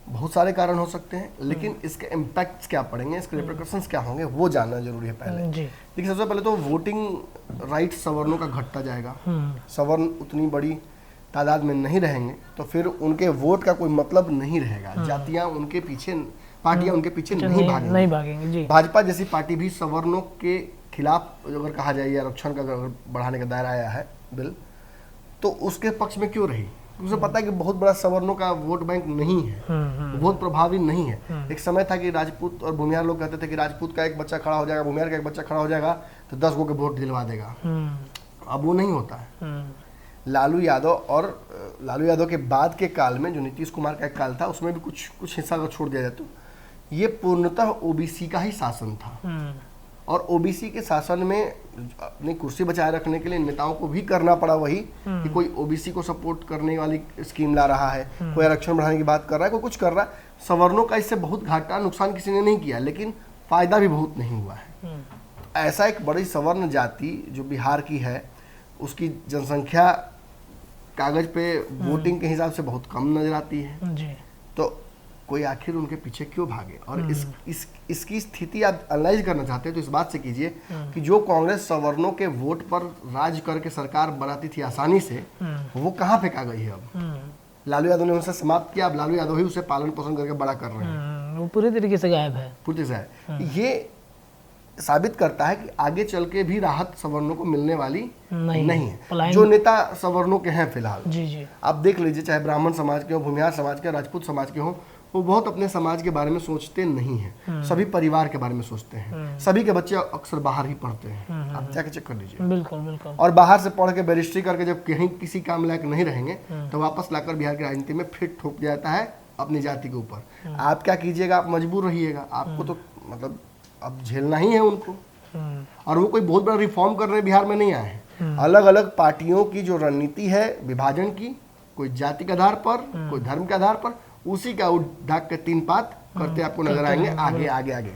बहुत सारे कारण हो सकते हैं, लेकिन इसके इम्पैक्ट्स क्या पड़ेंगे, इसके रिपरकशंस क्या होंगे, वो जानना जरूरी है पहले। जी। देखिए, सबसे पहले तो वोटिंग राइट सवर्णों का घटता जाएगा। सवर्ण उतनी बड़ी तादाद में नहीं रहेंगे तो फिर उनके वोट का कोई मतलब नहीं रहेगा। जातियां उनके पीछे, पार्टियां उनके पीछे नहीं भागेंगी। जी। भाजपा जैसी पार्टी भी सवर्णों के खिलाफ अगर कहा जाए, आरक्षण का अगर बढ़ाने का दायरा आया है बिल, तो उसके पक्ष में क्यों रही? उसे पता है कि बहुत बड़ा सवर्णों का वोट बैंक नहीं है, बहुत प्रभावी नहीं है। एक समय था कि राजपूत और भूमिहार लोग कहते थे कि राजपूत का एक बच्चा खड़ा हो जाएगा, भूमिहार का एक बच्चा खड़ा हो जाएगा तो 10 गो के वोट दिलवा देगा। अब वो नहीं होता है। लालू यादव के बाद के काल में जो नीतीश कुमार का एक काल था, उसमें भी कुछ हिस्सा अगर छोड़ दिया जाए तो ये पूर्णतः ओबीसी का ही शासन था। और ओबीसी के शासन में अपनी कुर्सी बचाए रखने के लिए नेताओं को भी करना पड़ा वही कि कोई ओबीसी को सपोर्ट करने वाली स्कीम ला रहा है, कोई आरक्षण बढ़ाने की बात कर रहा है, कोई कुछ कर रहा है। सवर्णों का इससे बहुत घाटा नुकसान किसी ने नहीं किया, लेकिन फायदा भी बहुत नहीं हुआ है। ऐसा एक बड़ी सवर्ण जाति जो बिहार की है, उसकी जनसंख्या कागज पे वोटिंग के हिसाब से बहुत कम नजर आती है। जी। तो कोई आखिर उनके पीछे क्यों भागे? और इसकी स्थिति आप एनालाइज करना चाहते हैं तो इस बात से कीजिए कि जो कांग्रेस सवर्णों के वोट पर राज करके सरकार बनाती थी आसानी से, वो कहाँ फेंका गई है अब? लालू यादव ने उनसे समाप्त किया, अब लालू यादव ही उसे पालन पोषण करके बड़ा कर रहे हैं। वो पूरी तरीके से गायब है। पूरी तरह से ये साबित करता है कि आगे चल के भी राहत सवर्णों को मिलने वाली नहीं है। जो नेता सवर्णों के हैं फिलहाल, जी। आप देख लीजिए, चाहे ब्राह्मण समाज के हो, भूमिहार समाज के, राजपूत समाज के हो, वो बहुत अपने समाज के बारे में सोचते नहीं हैं। सभी परिवार के बारे में सोचते हैं। सभी के बच्चे अक्सर बाहर ही पढ़ते हैं। आप जाके चेक कर लीजिए। बिल्कुल। और बाहर से पढ़ के बैरिस्ट्री करके जब कहीं किसी काम लायक नहीं रहेंगे तो वापस लाकर बिहार की राजनीति में फिर ठोक जाता है अपनी जाति के ऊपर। आप क्या कीजिएगा? आप मजबूर रहिएगा, आपको तो मतलब अब झेलना ही है उनको। और वो कोई बहुत बड़ा रिफॉर्म करने बिहार में नहीं आए हैं। अलग अलग पार्टियों की जो रणनीति है विभाजन की, कोई जाति के आधार पर, कोई धर्म के आधार पर, उसी का ढाक के 3 पात करते आपको नजर आएंगे आगे।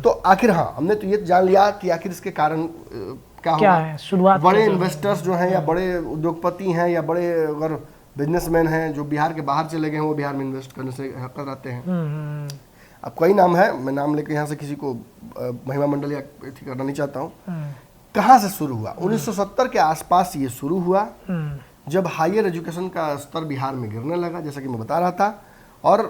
तो आखिर हमने तो ये जान लिया कि आखिर इसके कारण क्या है। शुरुआत बड़े इन्वेस्टर्स जो हैं या बड़े उद्योगपति हैं या बड़े अगर बिजनेसमैन हैं जो बिहार के बाहर चले गए हैं, वो बिहार में इन्वेस्ट करने से कतराते हैं। अब कई नाम है, मैं नाम लेके यहाँ से किसी को महिमा मंडल या करना नहीं चाहता हूँ। कहाँ से शुरू हुआ? 1970 के आसपास ये शुरू हुआ, जब हायर एजुकेशन का स्तर बिहार में गिरने लगा, जैसा कि मैं बता रहा था। और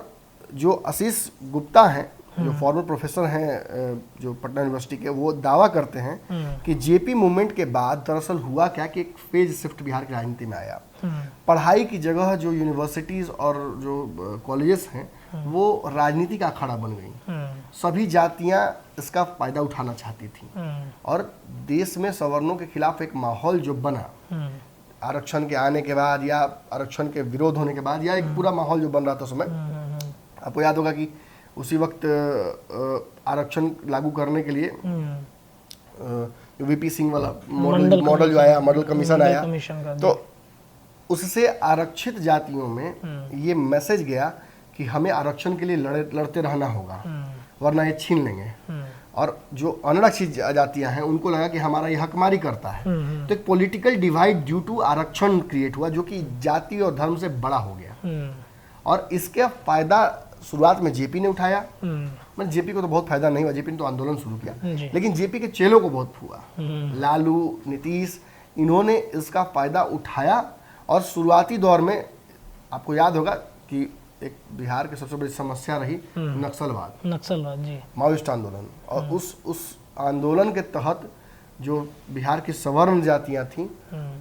जो आशीष गुप्ता हैं, जो फॉर्मर प्रोफेसर हैं जो पटना यूनिवर्सिटी के, वो दावा करते हैं कि जेपी मूवमेंट के बाद दरअसल हुआ क्या कि एक फेज शिफ्ट बिहार की राजनीति में आया। पढ़ाई की जगह जो यूनिवर्सिटीज और जो कॉलेजेस हैं वो राजनीति का अखाड़ा बन गई। सभी जातियां इसका फायदा उठाना चाहती थी और देश में सवर्णों के खिलाफ एक माहौल जो बना आरक्षण के आने के बाद या आरक्षण के विरोध होने के बाद, या एक पूरा माहौल जो बन रहा था उस समय, आपको याद होगा कि उसी वक्त आरक्षण लागू करने के लिए वीपी सिंह वाला मॉडल जो आया, मॉडल कमीशन आया, तो उससे आरक्षित जातियों में ये मैसेज गया कि हमें आरक्षण के लिए लड़ते रहना होगा, वरना ये छीन लेंगे। और जो अनारक्षित जातियां हैं उनको लगा कि हमारा ये हकमारी करता है। तो एक पॉलिटिकल डिवाइड ड्यू टू आरक्षण क्रिएट हुआ, जो कि जाति और धर्म से बड़ा हो गया। और इसका फायदा शुरुआत में जेपी ने उठाया। मतलब जेपी को तो बहुत फायदा नहीं हुआ, जेपी ने तो आंदोलन शुरू किया, लेकिन जेपी के चेलों को बहुत हुआ। लालू, नीतीश, इन्होंने इसका फायदा उठाया। और शुरुआती दौर में आपको याद होगा कि एक बिहार की सबसे बड़ी समस्या रही नक्सलवाद जी, माओइस्ट आंदोलन। और उस आंदोलन के तहत जो बिहार की सवर्ण जातियां थीं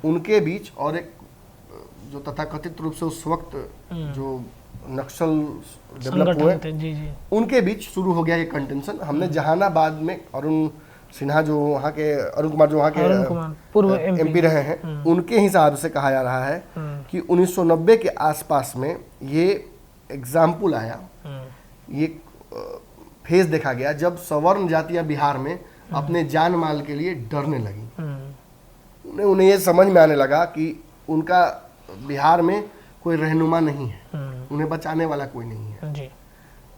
उनके बीच और एक जो तथाकथित रूप से उस वक्त जो नक्सल डेवलप हुए उनके बीच शुरू हो गया ये कंटेंशन। हमने जहानाबाद में अरुण सिन्हा जो वहाँ के, अरुण कुमार जो वहाँ के पूर्व एमपी रहे हैं, उनके हिसाब से कहा जा रहा है कि 1990 के आसपास में ये एग्जाम्पल आया, ये फेज देखा गया जब सवर्ण जातियां बिहार में अपने जान माल के लिए डरने लगी। उन्हें ये समझ में आने लगा कि उनका बिहार में कोई रहनुमा नहीं है, उन्हें बचाने वाला कोई नहीं है जी।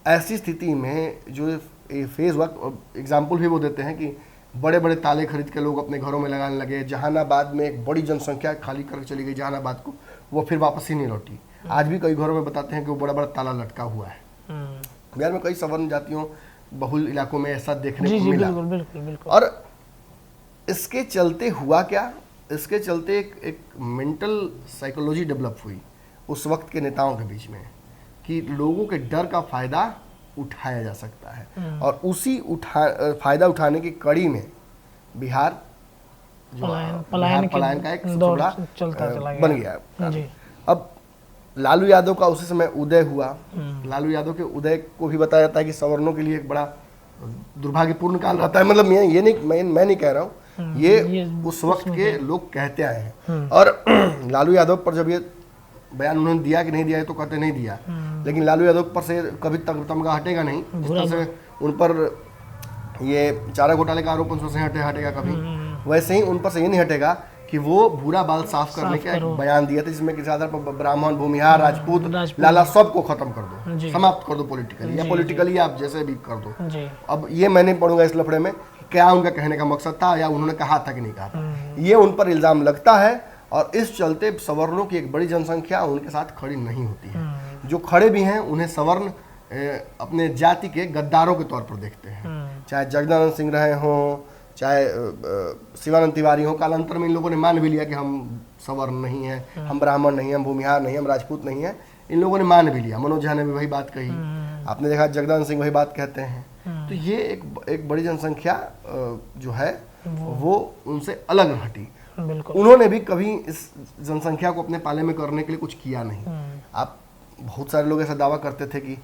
ऐसी स्थिति में जो फेज हुआ, एग्जाम्पल भी वो देते हैं कि बड़े बड़े ताले खरीद के लोग अपने घरों में लगाने लगे। जहानाबाद में एक बड़ी जनसंख्या खाली करके चली गई जहानाबाद को, वो फिर वापस ही नहीं लौटी। आज भी कई घरों में बताते हैं कि वो बड़ा बड़ा ताला लटका हुआ है। बिहार में कई सवर्ण जातियों बहुल इलाकों में ऐसा देखने जी को जी मिला। बिल्कुल बिल्कुल बिल्कुल। और इसके चलते हुआ क्या, इसके चलते एक मेंटल साइकोलॉजी डेवलप हुई उस वक्त के नेताओं के बीच में कि लोगों के डर का फायदा उठाया जा सकता है। और उसी फायदा उठाने की कड़ी में बिहार जो पलायन का एक दौर बड़ा चलता चला गया। बन गया। जी। अब लालू यादव का उसी समय उदय हुआ। लालू यादव के उदय को भी बताया जाता है कि सवर्णों के लिए एक बड़ा दुर्भाग्यपूर्ण काल रहता है। मतलब मैं नहीं कह रहा हूँ, ये उस वक्त के लोग कहते आए हैं। और लालू यादव पर जब ये बयान उन्होंने दिया कि नहीं दिया, तो कहते नहीं दिया, लेकिन लालू यादव पर से कभी तमगा हटेगा नहीं। इस तरह से उन पर ये चारा घोटाले का आरोप उनसे हटेगा कभी, वैसे ही उन पर से ये नहीं हटेगा कि वो भूरा बाल साफ करने का एक बयान दिया था, जिसमें किसी आधार पर ब्राह्मण, भूमिहार, राजपूत, लाला सबको खत्म कर दो, समाप्त कर दो पॉलिटिकली, या पॉलिटिकली आप जैसे भी कर दो। अब ये मैं नहीं पढ़ूंगा इस लफड़े में क्या उनका कहने का मकसद था या उन्होंने कहा था कि नहीं कहा था, ये उन पर इल्जाम लगता है। और इस चलते सवर्णों की एक बड़ी जनसंख्या उनके साथ खड़ी नहीं होती है। जो खड़े भी हैं उन्हें सवर्ण अपने जाति के गद्दारों के तौर पर देखते हैं, चाहे जगदानंद सिंह रहे हों, चाहे शिवानंद तिवारी हो। कालांतर में इन लोगों ने मान भी लिया कि हम सवर्ण नहीं हैं, हम ब्राह्मण नहीं हैं, हम भूमिहार नहीं, हम राजपूत नहीं हैं। इन लोगों ने मान भी लिया। मनोज झा ने भी वही बात कही, आपने देखा जगदानंद सिंह वही बात कहते हैं। तो ये एक बड़ी जनसंख्या जो है वो उनसे अलग हटी। उन्होंने भी कभी इस जनसंख्या को अपने पाले में करने के लिए कुछ किया नहीं। आप बहुत सारे लोग ऐसा दावा करते थे कि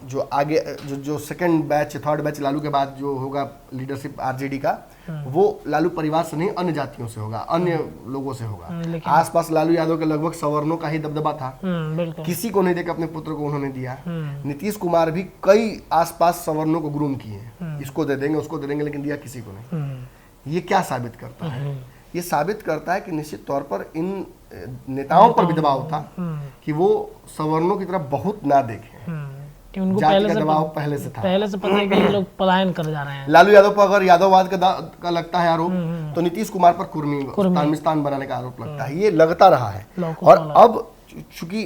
जो आगे जो second batch, third batch Lalu के बाद जो होगा लीडरशिप आरजेडी का, वो लालू परिवार से नहीं अन्य जातियों से होगा, अन्य लोगों से होगा। आसपास लालू यादव के लगभग सवर्णों का ही दबदबा था, किसी को नहीं देकर अपने पुत्र को उन्होंने दिया। नीतीश कुमार भी कई आसपास सवर्णों को ग्रूम किए, इसको दे देंगे उसको दे देंगे, लेकिन दिया किसी को नहीं। ये क्या साबित करता है? ये साबित करता है कि निश्चित तौर पर इन नेताओं पर भी दबाव था कि वो सवर्णों की तरफ बहुत ना देखें, कि उनको पहले से था, पहले से पता है कि ये लोग पलायन कर जा रहे हैं। लालू यादव पर अगर यादववाद का लगता है आरोप, तो नीतीश कुमार पर कुर्मिस्तान बनाने का आरोप लगता है। ये लगता रहा है। और अब चूंकि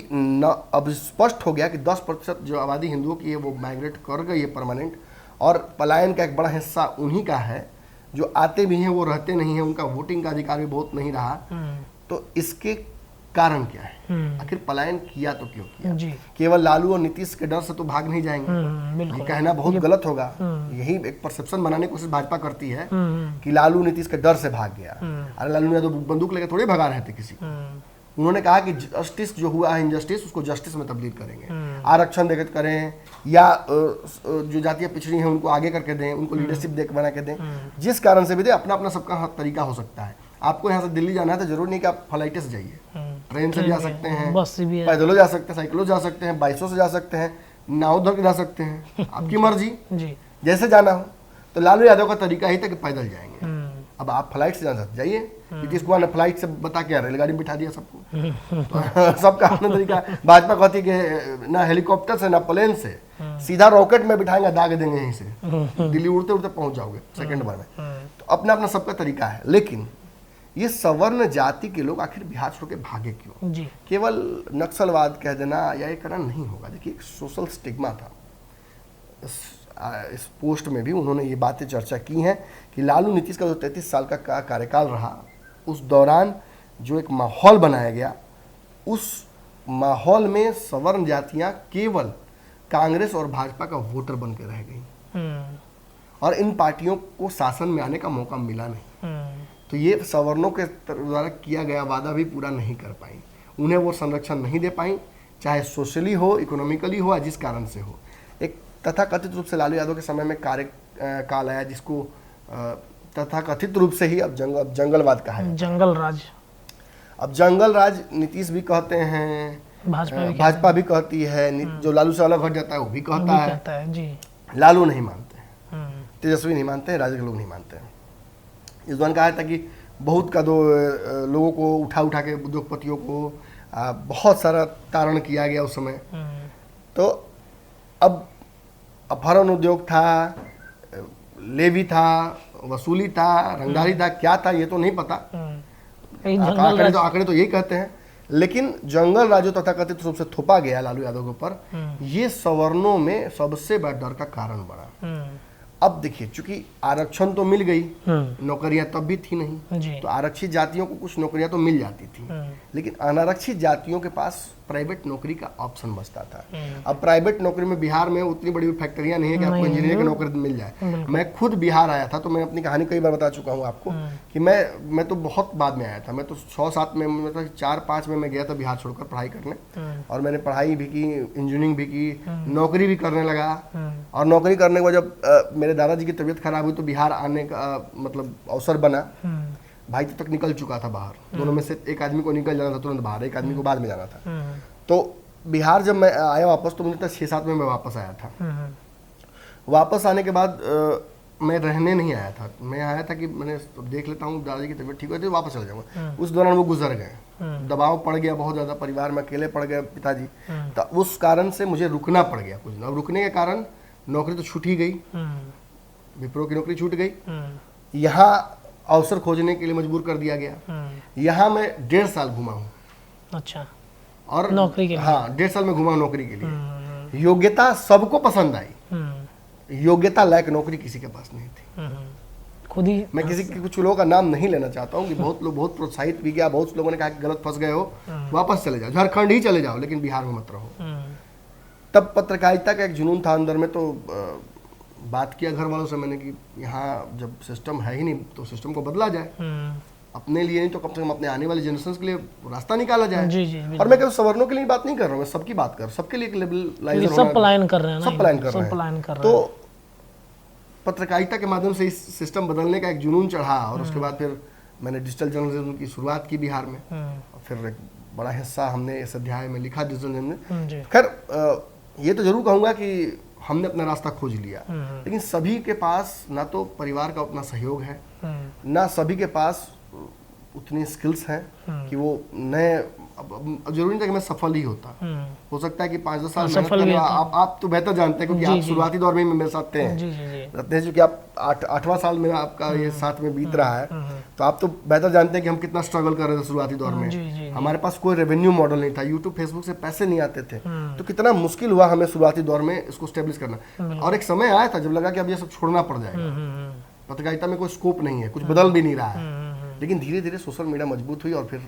अब स्पष्ट हो गया कि 10% जो आबादी हिंदुओं की है वो माइग्रेट कर गई है परमानेंट, और पलायन का एक बड़ा हिस्सा उन्हीं का है। जो आते भी हैं वो रहते नहीं हैं, उनका वोटिंग का अधिकार भी बहुत नहीं रहा। तो इसके कारण क्या है? आखिर पलायन किया तो क्यों किया? केवल लालू और नीतीश के डर से तो भाग नहीं जाएंगे, ये कहना बहुत गलत होगा। यही एक परसेप्शन बनाने की कोशिश भाजपा करती है कि लालू नीतीश के डर से भाग गया। अरे लालू ने तो बंदूक लेकर थोड़ी भगा रहे थे किसी को। उन्होंने कहा कि जस्टिस जो हुआ है, इनजस्टिस, उसको जस्टिस में तब्दील करेंगे, आरक्षण देकर करें, या जो जातियां पिछड़ी हैं उनको आगे करके दें, उनको लीडरशिप दे बना के दें, जिस कारण से भी दे। अपना अपना सबका तरीका हो सकता है। आपको यहाँ से दिल्ली जाना है तो जरूरी नहीं कि आप फ्लाइट से जाइए, ट्रेन से जा सकते हैं, बस से भी पैदल जा सकते हैं, साइकिलों जा सकते हैं, बाइकों से जा सकते हैं, नाव धर के जा सकते हैं, आपकी मर्जी जैसे जाना हो। तो लालू यादव का तरीका ही था कि पैदल जाएंगे। अब आप फ्लाइट से जा सकते जाइए, नीतीश कुमार ने फ्लाइट से बता के रेलगाड़ी में बिठा दिया सबको। तो सबका अपना तरीका। भाजपा कहती कि ना हेलीकॉप्टर से ना प्लेन से, सीधा रॉकेट में बिठाएंगे, दाग देंगे यहीं से, दिल्ली उड़ते उड़ते पहुंच जाओगे सेकंड भर में। तो अपना अपना सबका तरीका है। लेकिन ये सवर्ण जाति के लोग आखिर बिहार छोड़ के भागे क्यों? केवल नक्सलवाद कह देना या ये करना नहीं होगा। देखिए, एक सोशल स्टिग्मा था। इस पोस्ट में भी उन्होंने ये बातें चर्चा की हैं कि लालू नीतीश का जो 33 साल का कार्यकाल रहा, उस दौरान जो एक माहौल बनाया गया, उस माहौल में सवर्ण जातियां केवल कांग्रेस और भाजपा का वोटर बन के रह गई, और इन पार्टियों को शासन में आने का मौका मिला नहीं। तो ये सवर्णों के द्वारा किया गया वादा भी पूरा नहीं कर पाई, उन्हें वो संरक्षण नहीं दे पाई, चाहे सोशली हो, इकोनॉमिकली हो, या जिस कारण से हो। एक तथाकथित रूप से लालू यादव के समय में कार्यकाल आया जिसको तथाकथित रूप से ही अब जंगलवाद कहा है, जंगल राज। अब जंगल राज नीतीश भी कहते हैं, भाजपा भी कहती है, जो लालू से अलग हट जाता है वो भी कहता है जी। लालू नहीं मानते, तेजस्वी नहीं मानते, राज्य के लोग नहीं मानते। इस दौरान कहा था कि बहुत का दो लोगों को उठा के उद्योगपतियों को बहुत सारा तारण किया गया उस समय। तो अब अपहरण उद्योग था, लेवी था, वसूली था, रंगदारी था, क्या था ये तो नहीं पता। आंकड़े तो यही कहते हैं लेकिन जंगल राजो तथाकथित रूप से थोपा गया लालू यादव के ऊपर, ये सवर्णों में सबसे बड़ा डर का कारण बना। अब देखिए, चूंकि आरक्षण तो मिल गई, नौकरियां तब भी थी नहीं, जी। तो आरक्षित जातियों को कुछ नौकरियां तो मिल जाती थी, लेकिन अनारक्षित जातियों के पास प्राइवेट नौकरी का ऑप्शन बचता था। अब प्राइवेट नौकरी में बिहार में उतनी बड़ी फैक्ट्रियां नहीं है कि आपको इंजीनियर की नौकरी मिल जाए। मैं खुद बिहार आया था, तो मैं अपनी कहानी कई बार बता चुका हूँ आपको कि मैं तो बहुत बाद में आया था। मैं तो 6-7 में, मतलब 4-5 में मैं गया था बिहार छोड़कर पढ़ाई करने, और मैंने पढ़ाई भी की, इंजीनियरिंग भी की, नौकरी भी करने लगा। और नौकरी करने के बाद जब मेरे दादाजी की तबीयत खराब हुई तो बिहार आने का मतलब अवसर बना। भाई तक निकल चुका था बाहर, दोनों में से एक आदमी को निकल जाना था तुरंत बाहर, एक आदमी को बाद में जाना था। तो बिहार जब मैं आया वापस, तो मुझे 6-7 में मैं वापस आया था। वापस आने के बाद मैं रहने नहीं आया था, मैं आया था कि मैंने देख लेता हूँ दादाजी की तबीयत ठीक हो तो वापस चले जाऊँगा। उस दौरान वो गुजर गए, दबाव पड़ गया बहुत ज़्यादा, परिवार में अकेले पड़ गए पिताजी, तो उस कारण से मुझे रुकना पड़ गया कुछ दिन। अब रुकने के कारण नौकरी तो छूट ही गई, विप्रो की नौकरी छूट गई, यहाँ अवसर खोजने के लिए मजबूर कर दिया गया। यहाँ मैं 1.5 साल घुमा हूँ। अच्छा, और नौकरी के लिए? हाँ, 1.5 साल में घुमा हूँ नौकरी के लिए। योग्यता सबको पसंद आई, योग्यता लायक नौकरी किसी के पास नहीं थी। खुद ही मैं किसी कुछ लोगों का नाम नहीं लेना चाहता हूँ कि बहुत लोग बहुत प्रोत्साहित भी किया, बहुत लोगों ने कहा कि गलत फंस गए हो, वापस चले जाओ, झारखंड ही चले जाओ, लेकिन बिहार में मत रहो। तब पत्रकारिता का एक जुनून था अंदर में, तो बात किया घर वालों से मैंने कि यहाँ जब सिस्टम है ही नहीं तो सिस्टम को बदला जाए, अपने लिए नहीं तो कम से कम अपने आने वाली जनरेशन के लिए रास्ता निकाला जाए। जी जी, और मैं केवल सवर्णों के लिए बात नहीं कर रहा हूँ, मैं सबकी बात कर रहा हूँ, सबके लिए एक लेवलाइजर सब पलायन कर रहे हैं ना, सब पलायन कर सब रहे पलायन हैं। कर रहे हैं। तो पत्रकारिता के माध्यम से इस सिस्टम बदलने का एक जुनून चढ़ा, और उसके बाद फिर मैंने डिजिटल जर्नलिज्म की शुरुआत की बिहार में, और फिर एक बड़ा हिस्सा हमने इस अध्याय में लिखा डिजिटल जर्नलिज्म में। खैर ये तो जरूर कहूँगा कि हमने अपना रास्ता खोज लिया, लेकिन सभी के पास ना तो परिवार का उतना सहयोग है, ना सभी के पास उतनी स्किल्स हैं कि वो नए, अब जरूरी नहीं था कि मैं सफल ही होता, हो सकता है कि 5-10 साल मेहनत करने, आप तो बेहतर जानते हैं क्योंकि आप शुरुआती दौर में मेरे साथ थे, रहते हैं, क्योंकि आप 8वां साल मेरा आपका ये साथ में बीत रहा है, तो आप तो बेहतर जानते हैं कि हम कितना स्ट्रगल कर रहे थे शुरुआती दौर में। हमारे पास कोई रेवेन्यू मॉडल नहीं था, यूट्यूब फेसबुक से पैसे नहीं आते थे, तो कितना मुश्किल हुआ हमें शुरुआती दौर में इसको स्टेब्लिश करना। और एक समय आया था जब लगा कि अब ये सब छोड़ना पड़ जाएगा, पत्रकारिता में कोई स्कोप नहीं है, कुछ बदल भी नहीं रहा है, लेकिन धीरे धीरे सोशल मीडिया मजबूत हुई और फिर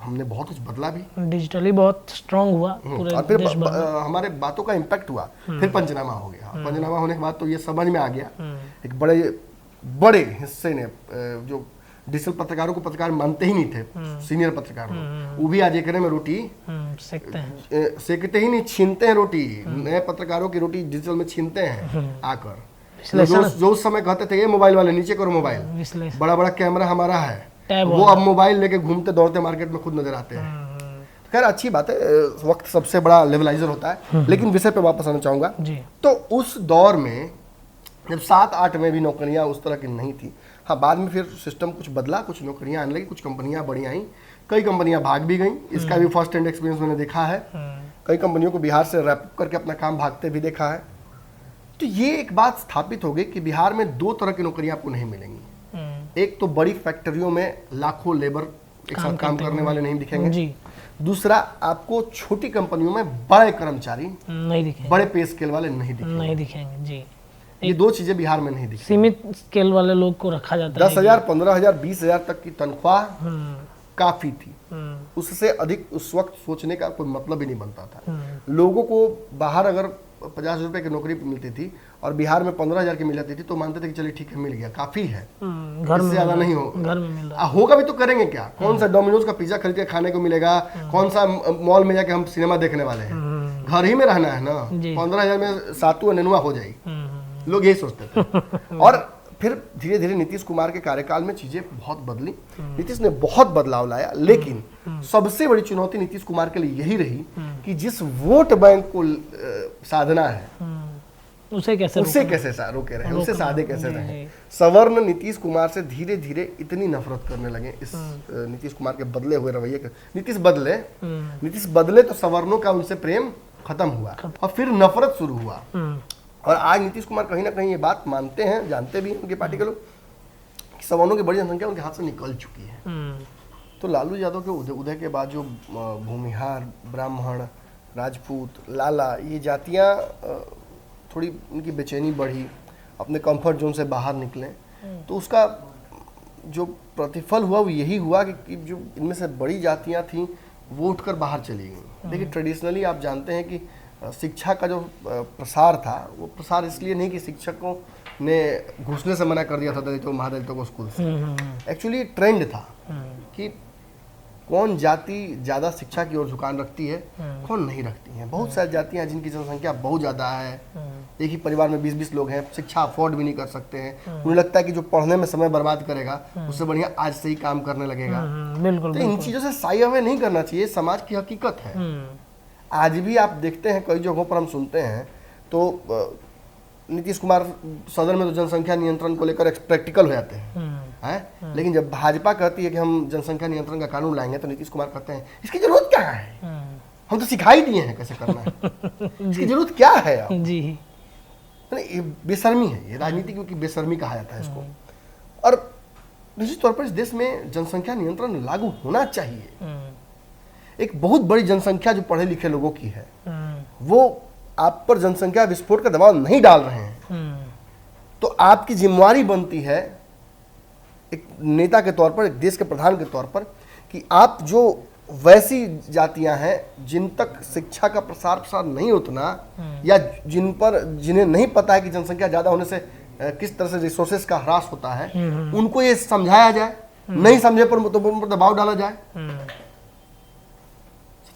हमने बहुत कुछ बदला भी, डिजिटली बहुत स्ट्रांग हुआ पूरे और फिर देश भर में। हमारे बातों का इम्पैक्ट हुआ। फिर पंचनामा हो गया, पंचनामा होने के बाद तो ये समझ में आ गया, एक बड़े हिस्से ने जो डिजिटल पत्रकारों को पत्रकार मानते ही नहीं थे, सीनियर पत्रकार वो भी आज एकरे में रोटी सेकते हैं, सेकते ही नहीं, छीनते हैं रोटी, नए पत्रकारों की रोटी डिजिटल में छीनते हैं आकर। जो उस समय कहते थे ये मोबाइल वाले नीचे करो मोबाइल, बड़ा बड़ा कैमरा हमारा है, वो अब मोबाइल लेके घूमते दौड़ते मार्केट में खुद नजर आते हैं। खैर अच्छी बात है, वक्त सबसे बड़ा लेवलाइजर होता है, लेकिन विषय पे वापस आना चाहूंगा। तो उस दौर में जब 7-8 में भी नौकरियां उस तरह की नहीं थी, हाँ बाद में फिर सिस्टम कुछ बदला, कुछ नौकरियां आने लगी, कुछ कंपनियां बड़ी आई, कई कंपनियां भाग भी गई, इसका भी फर्स्ट हैंड एक्सपीरियंस मैंने देखा है, कई कंपनियों को बिहार से रैप करके अपना काम भागते भी देखा है। तो ये एक बात स्थापित हो गई कि बिहार में 2 तरह की नौकरियां आपको नहीं मिलेंगी, एक तो बड़ी फैक्ट्रियों में लाखों लेबर एक साथ काम करने वाले नहीं दिखेंगे जी। दूसरा आपको छोटी कंपनियों में बड़े कर्मचारी नहीं दिखेंगे, बड़े पे स्केल वाले नहीं दिखेंगे जी। ये 2 चीजें बिहार में नहीं दिखेंगी। सीमित स्केल वाले लोग को रखा जाता है, 10,000, 15,000, 20,000 तक की तनख्वाह काफी थी, उससे अधिक उस वक्त सोचने का कोई मतलब ही नहीं बनता था। लोगों को बाहर अगर 50 रुपए की नौकरी मिलती थी और बिहार में 15,000 की मिल जाती थी तो मानते थे कि चलिए ठीक है मिल गया, काफी है, घर में ज्यादा नहीं हो, घर में मिल रहा होगा भी तो करेंगे क्या, कौन सा डोमिनोज का पिज्जा खरीद के खाने को मिलेगा, कौन सा मॉल में जाके हम सिनेमा देखने वाले हैं, घर ही में रहना है ना, 15,000 में सातु नेनुआ हो जाएगी, लोग यही सोचते थे। और फिर धीरे धीरे नीतीश कुमार के कार्यकाल में चीजें बहुत बदली, नीतीश ने बहुत बदलाव लाया, लेकिन सबसे बड़ी चुनौती नीतीश कुमार के लिए यही रही कि जिस वोट बैंक को साधना है उसे कैसे रोके रहे, उसे साधे कैसे रहे। सवर्ण नीतीश कुमार से धीरे धीरे इतनी नफरत करने लगे, इस नीतीश कुमार के बदले हुए रवैये के, नीतीश बदले तो सवर्णों का उनसे प्रेम खत्म हुआ और फिर नफरत शुरू हुआ। और आज नीतीश कुमार कहीं ना कहीं ये बात मानते हैं, जानते भी हैं उनकी पार्टी के लोग, सवर्णों की बड़ी जनसंख्या उनके हाथ से निकल चुकी है, तो लालू यादव के उदय के बाद जो भूमिहार, ब्राह्मण, राजपूत, लाला, ये जातियाँ थोड़ी उनकी बेचैनी बढ़ी, अपने कंफर्ट जोन से बाहर निकले, तो उसका जो प्रतिफल हुआ वो यही हुआ कि जो इनमें से बड़ी जातियाँ थीं वो उठकर बाहर चली गई। देखिए ट्रेडिशनली आप जानते हैं कि शिक्षा का जो प्रसार था वो प्रसार इसलिए नहीं कि शिक्षकों ने घुसने से मना कर दिया था दलितों महादलितों को स्कूल से। एक्चुअली ट्रेंड था कि कौन जाति ज़्यादा शिक्षा की ओर झुकान रखती है, कौन नहीं रखती है। बहुत सारी जातियाँ हैं जिनकी जनसंख्या बहुत ज़्यादा है, एक ही परिवार में 20-20 लोग हैं, शिक्षा अफोर्ड भी नहीं कर सकते हैं। उन्हें लगता है कि जो पढ़ने में समय बर्बाद करेगा उससे बढ़िया आज से ही काम करने लगेगा। बिल्कुल, तो इन चीज़ों से साई अवे नहीं करना चाहिए, समाज की हकीकत है। आज भी आप देखते हैं कई जगहों पर हम सुनते हैं तो नीतीश कुमार सदन में तो जनसंख्या नियंत्रण को लेकर प्रैक्टिकल हो जाते हैं, लेकिन जब भाजपा कहती है कि हम जनसंख्या नियंत्रण का कानून लाएंगे तो नीतीश कुमार कहते हैं इसकी जरूरत क्या है, हम तो सिखा ही दिए हैं कैसे करना है, इसकी जरूरत क्या है आप? जी, ये बेशर्मी है, ये राजनीति की बेशर्मी कहा जाता है इसको। और निश्चित तौर पर इस देश में जनसंख्या नियंत्रण लागू होना चाहिए। एक बहुत बड़ी जनसंख्या जो पढ़े लिखे लोगों की है वो आप पर जनसंख्या विस्फोट का दबाव नहीं डाल रहे हैं, तो आपकी जिम्मेवारी बनती है एक नेता के तौर पर, एक देश के प्रधान के तौर पर, कि आप जो वैसी जातियां हैं जिन तक शिक्षा का प्रसार नहीं उतना, या जिन्हें नहीं पता है कि जनसंख्या ज्यादा होने से किस तरह से रिसोर्सेस का ह्रास होता है, उनको ये समझाया जाए, नहीं समझे पर दबाव डाला जाए।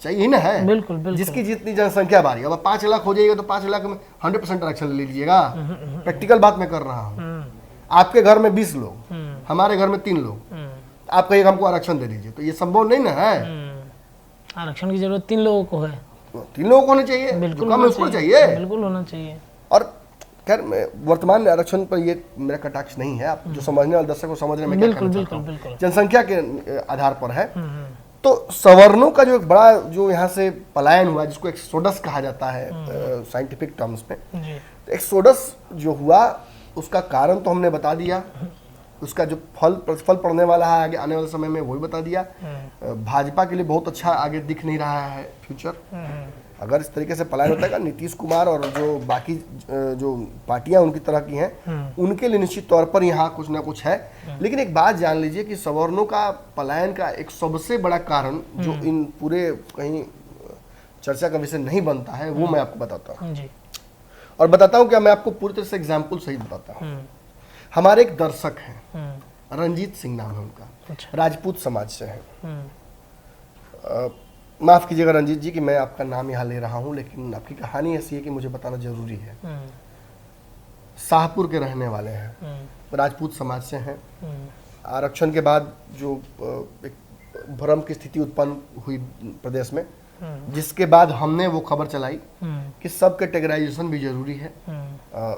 चाहिए ना है, बिल्कुल, बिल्कुल। जिसकी जितनी जनसंख्या बारी, अब 5 लाख हो जाएगा तो 5 लाख में 100% आरक्षण ले लीजिएगा। प्रैक्टिकल बात मैं कर रहा हूँ। आपके घर में 20 लोग, हमारे घर में 3 लोग, आप कहिए हमको आरक्षण दे दीजिए, तो ये संभव नहीं ना है। आरक्षण की जरूरत 3 लोगों को है, 3 लोगों को होना चाहिए, बिल्कुल कम उसको चाहिए, बिल्कुल होना चाहिए। और खैर वर्तमान आरक्षण पर ये मेरा कटाक्ष नहीं है, आप जो समझने वाले दर्शक को समझने में क्या कहना चाहता हूं, जनसंख्या के आधार पर है। तो सवर्णों का जो एक बड़ा जो यहाँ से पलायन हुआ, जिसको एक्सोडस कहा जाता है साइंटिफिक टर्म्स में, तो एक्सोडस जो हुआ उसका कारण तो हमने बता दिया, उसका जो प्रतिफल पड़ने वाला है आगे आने वाले समय में वो भी बता दिया। भाजपा के लिए बहुत अच्छा आगे दिख नहीं रहा है फ्यूचर। अगर इस तरीके से पलायन होता है, नीतीश कुमार और जो बाकी जो पार्टियां उनकी तरह की हैं उनके लिए निश्चित तौर पर यहाँ कुछ ना कुछ है। लेकिन एक बात जान लीजिए कि सवर्णों का पलायन का एक सबसे बड़ा कारण जो इन पूरे कहीं चर्चा का विषय नहीं बनता है वो मैं आपको बताता हूँ, और बताता हूँ क्या, मैं आपको पूरी तरह से एग्जाम्पल सही बताता हूँ। हमारे एक दर्शक हैं, रंजीत सिंह नाम है उनका, राजपूत समाज से है। माफ कीजिएगा रंजीत जी कि मैं आपका नाम यहाँ ले रहा हूँ, लेकिन आपकी कहानी ऐसी है कि मुझे बताना जरूरी है। शाहपुर के रहने वाले हैं, राजपूत समाज से हैं। आरक्षण के बाद जो एक भ्रम की स्थिति उत्पन्न हुई प्रदेश में, जिसके बाद हमने वो खबर चलाई कि सब कैटेगराइजेशन भी जरूरी है,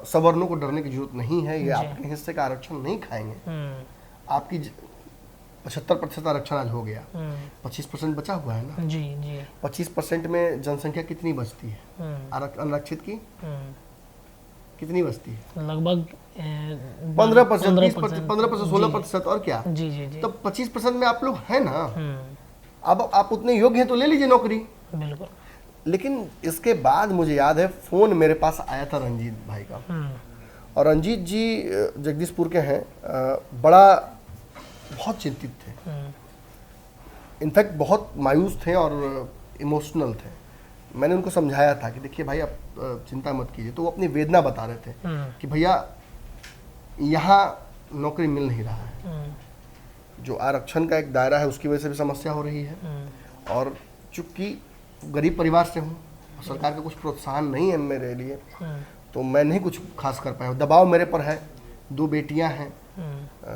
सवर्णों को डरने की जरूरत नहीं है, ये आपके हिस्से का आरक्षण नहीं खाएंगे। आपकी 75% आरक्षण आज हो गया, 25% बचा हुआ है ना। जी जी। 25% में जनसंख्या कितनी बचती है अनारक्षित की? कितनी बचती है? लगभग 15%, 20%, 15%, 16%, और क्या। जी जी जी। तो 25% में आप लोग हैं ना, अब आप उतने योग्य हैं तो ले लीजिए नौकरी। बिल्कुल। लेकिन इसके बाद मुझे याद है फोन मेरे पास आया था रंजीत भाई का, और रंजीत जी जगदीशपुर के हैं, बहुत चिंतित थे, इनफैक्ट बहुत मायूस थे और इमोशनल थे। मैंने उनको समझाया था कि देखिए भाई आप चिंता मत कीजिए, तो वो अपनी वेदना बता रहे थे कि भैया यहाँ नौकरी मिल नहीं रहा है, जो आरक्षण का एक दायरा है उसकी वजह से भी समस्या हो रही है, और चूंकि गरीब परिवार से हूँ, सरकार का कुछ प्रोत्साहन नहीं है मेरे लिए, तो मैं नहीं कुछ खास कर पाया हूँ। दबाव मेरे पर है, 2 बेटियाँ हैं,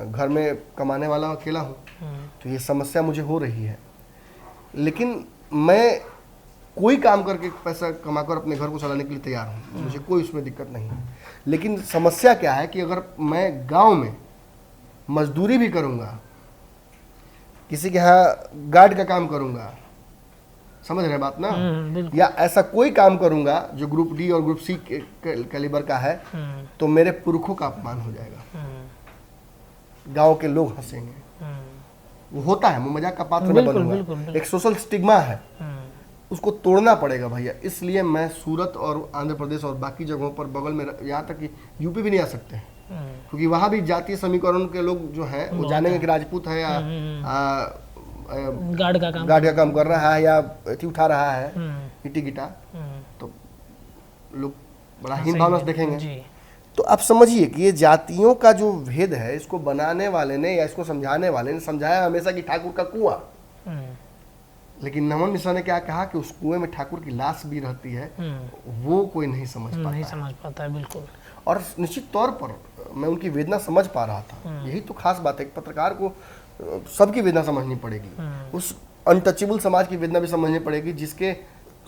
घर में कमाने वाला अकेला हूँ, तो ये समस्या मुझे हो रही है। लेकिन मैं कोई काम करके पैसा कमाकर अपने घर को चलाने के लिए तैयार हूँ, मुझे कोई उसमें दिक्कत नहीं है। लेकिन समस्या क्या है कि अगर मैं गांव में मजदूरी भी करूँगा, किसी के यहाँ गार्ड का काम करूँगा, समझ रहे बात ना, या ऐसा कोई काम करूँगा जो ग्रुप डी और ग्रुप सी कैलिबर का है, तो मेरे पुरखों का अपमान हो जाएगा, गांव के लोग हंसेंगे। वो होता है, मैं मजाक का पात्र न बिल्कुल, बनूंगा, बिल्कुल। एक सोशल स्टिग्मा है, उसको तोड़ना पड़ेगा भैया। इसलिए मैं सूरत और आंध्र प्रदेश और बाकी जगहों पर बगल में, यहाँ तक कि यूपी भी नहीं आ सकते हैं, क्योंकि वहाँ भी जातीय समीकरण के लोग जो हैं वो जानेंगे कि राजपूत है या गार्ड का काम कर रहा है या अथी उठा रहा है ईटी गिटा, तो लोग बड़ा हीन भावना से देखेंगे। जी। तो आप समझिए कि ये जातियों का जो भेद है, इसको बनाने वाले ने या इसको समझाने वाले ने समझाया हमेशा कि ठाकुर का कुआं, लेकिन नमन मिश्रा ने क्या कहा कि उस कुएं में ठाकुर की लाश भी रहती है, वो कोई नहीं समझ पाता है। बिल्कुल। और निश्चित तौर पर मैं उनकी वेदना समझ पा रहा था। यही तो खास बात है, एक पत्रकार को सबकी वेदना समझनी पड़ेगी, उस अनटचेबल समाज की वेदना भी समझनी पड़ेगी जिसके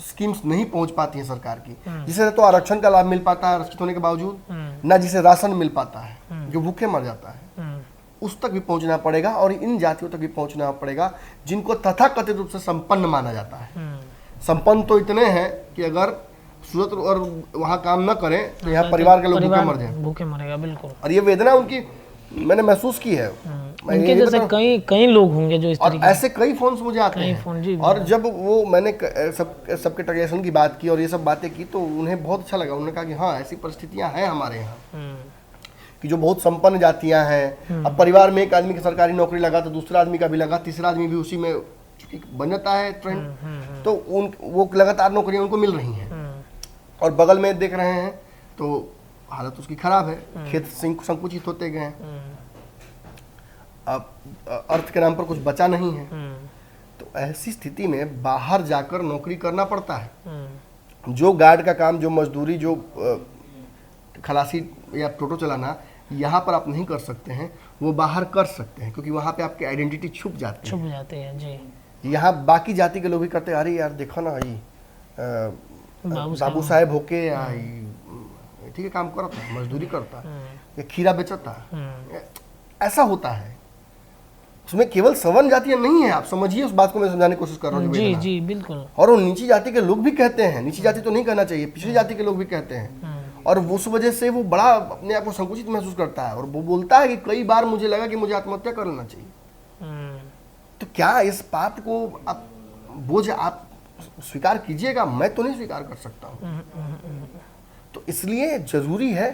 स्कीम्स नहीं पहुंच पाती हैं सरकार की, जिसे न तो आरक्षण का लाभ मिल पाता है आरक्षित होने के बावजूद, न जिसे राशन मिल पाता है, जो भूखे मर जाता है, उस तक भी पहुंचना पड़ेगा। और इन जातियों तक भी पहुंचना पड़ेगा जिनको तथाकथित रूप से संपन्न माना जाता है। संपन्न तो इतने हैं कि अगर सूरत और वहाँ काम न करें तो यहाँ परिवार के लोग भूखे मर जाए, भूखे मरेगा। बिल्कुल। और ये वेदना उनकी मैंने महसूस की है। इनके जैसे कई लोग होंगे जो इस तरीके, ऐसे कई फोन्स मुझे आते हैं, और जब वो मैंने सबके ट्रांजेक्शन की बात की और ये सब बातें की तो उन्हें बहुत अच्छा लगा। उन्होंने कहा कि हाँ ऐसी परिस्थितियां हैं हमारे यहाँ कि जो बहुत संपन्न जातियां हैं, अब परिवार में एक आदमी की सरकारी नौकरी लगा तो दूसरा आदमी का भी लगा, तीसरा आदमी भी उसी में बन जाता है ट्रेंड, तो वो लगातार नौकरियां उनको मिल रही हैं। और बगल में देख रहे हैं तो हालत उसकी खराब है, खेत संकुचित होते गए हैं, अब अर्थ के नाम पर कुछ बचा नहीं है। तो ऐसी स्थिति में बाहर जाकर नौकरी करना पड़ता है। जो गार्ड का काम, जो मजदूरी, जो खलासी या टोटो चलाना यहाँ पर आप नहीं कर सकते हैं, वो बाहर कर सकते हैं, क्योंकि वहाँ पे आपकी आइडेंटिटी छुप जाते हैं जी। यहाँ बाकी जाति के लोग भी करते हैं, अरे यार देखो ना ये बाबू साहेब होके या ठीक है काम करता है, मजदूरी करता है या खीरा बेचता है, ऐसा होता है। उसमें केवल सवर्ण जातियां नहीं है, आप समझिए उस बात को मैं समझाने की कोशिश कर रहा हूँ। जी जी बिल्कुल। और वो नीची जाति के लोग भी कहते हैं, नीची जाति तो नहीं कहना चाहिए, पिछड़ी जाति के लोग भी कहते हैं, और उस वजह से वो बड़ा अपने आप को संकुचित महसूस करता है, और वो बोलता है कि कई बार मुझे लगा कि मुझे आत्महत्या कर लेना चाहिए। तो क्या इस बात को आप बोझ आप स्वीकार कीजिएगा? मैं तो नहीं स्वीकार कर सकता हूँ। तो इसलिए जरूरी है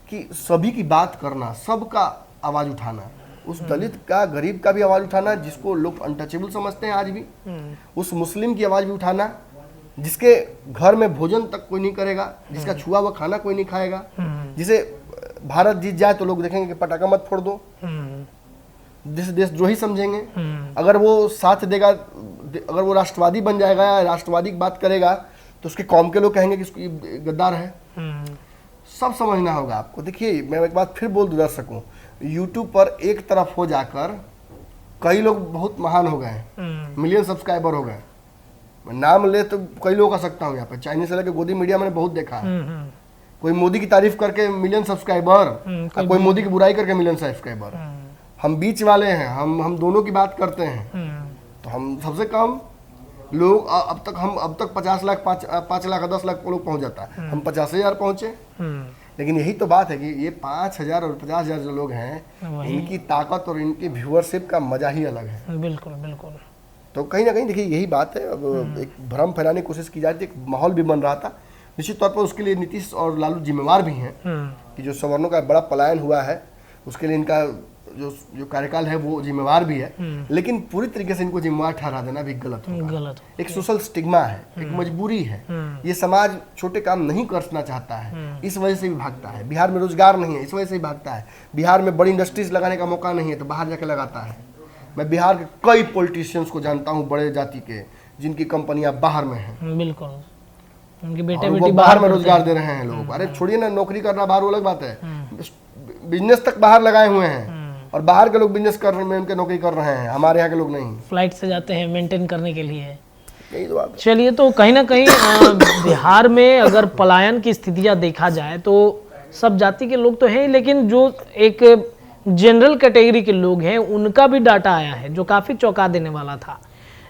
कि सभी की बात करना, सबका आवाज उठाना, उस दलित का, गरीब का भी आवाज उठाना जिसको लोग अनटचेबल समझते हैं आज भी, उस मुस्लिम की आवाज भी उठाना जिसके घर में भोजन तक कोई नहीं करेगा, जिसका छुआ हुआ खाना कोई नहीं खाएगा, जिसे भारत जीत जाए तो लोग देखेंगे कि पटाखा मत फोड़ दो, जिसे देशद्रोही समझेंगे। अगर वो साथ देगा, अगर वो राष्ट्रवादी बन जाएगा या राष्ट्रवादी की बात करेगा तो उसके कौम के लोग कहेंगे कि इसको गद्दार है। सब समझना होगा आपको। देखिए मैं एक बात फिर बोल दूं दर्शकों, यूट्यूब पर एक तरफ हो जाकर कई लोग बहुत महान हो गए, मिलियन सब्सक्राइबर हो गए। मैं नाम ले तो कई लोग आ सकता हूँ यहाँ पे, चाइनीज से लेकर गोदी मीडिया मैंने बहुत देखा है। कोई मोदी की तारीफ करके मिलियन सब्सक्राइबर, कोई मोदी की बुराई करके मिलियन सब्सक्राइबर। हम बीच वाले हैं, हम दोनों की बात करते हैं। तो हम सबसे कम लोग अब तक 50 लाख 5 लाख 10 लाख लोग पहुंच जाता है, हम 50,000 पहुंचे। लेकिन यही तो बात है कि ये 5,000 और 50,000 जो लोग हैं, इनकी ताकत और इनकी व्यूअरशिप का मजा ही अलग है। बिल्कुल बिल्कुल। तो कहीं ना कहीं देखिए यही बात है। अब एक भ्रम फैलाने की कोशिश की जाती है, एक माहौल भी बन रहा था। निश्चित तौर पर उसके लिए नीतीश और लालू जिम्मेवार भी हैं कि जो सवर्णों का बड़ा पलायन हुआ है उसके लिए इनका जो कार्यकाल है वो जिम्मेवार भी है। लेकिन पूरी तरीके से इनको जिम्मेवार ठहरा देना भी गलत होगा। एक सोशल स्टिग्मा है, एक मजबूरी है। ये समाज छोटे काम नहीं करना चाहता है, इस वजह से भी भागता है। बिहार में रोजगार नहीं है, इस वजह से भी भागता है। बिहार में बड़ी इंडस्ट्रीज लगाने का मौका नहीं है तो बाहर जाके लगाता है। मैं बिहार के कई पॉलिटिशियंस को जानता हूँ बड़े जाति के, जिनकी कंपनियां बाहर में हैं। बिल्कुल, उनके बेटे बेटी बाहर में रोजगार दे रहे हैं लोगों को। अरे छोड़िए ना, नौकरी करना बाहर अलग बात है, बिजनेस तक बाहर लगाए हुए हैं और बाहर के लोग बिजनेस कर रहे हैं, उनके नौकरी कर रहे हैं, हमारे यहाँ के लोग नहीं। फ्लाइट से जाते हैं मेंटेन करने के लिए। यही तो बात है। चलिए, तो कहीं ना कहीं बिहार में अगर पलायन की स्थितियां देखा जाए तो सब जाति के लोग तो हैं, लेकिन जो एक जनरल कैटेगरी के लोग हैं उनका भी डाटा आया है जो काफ़ी चौंका देने वाला था,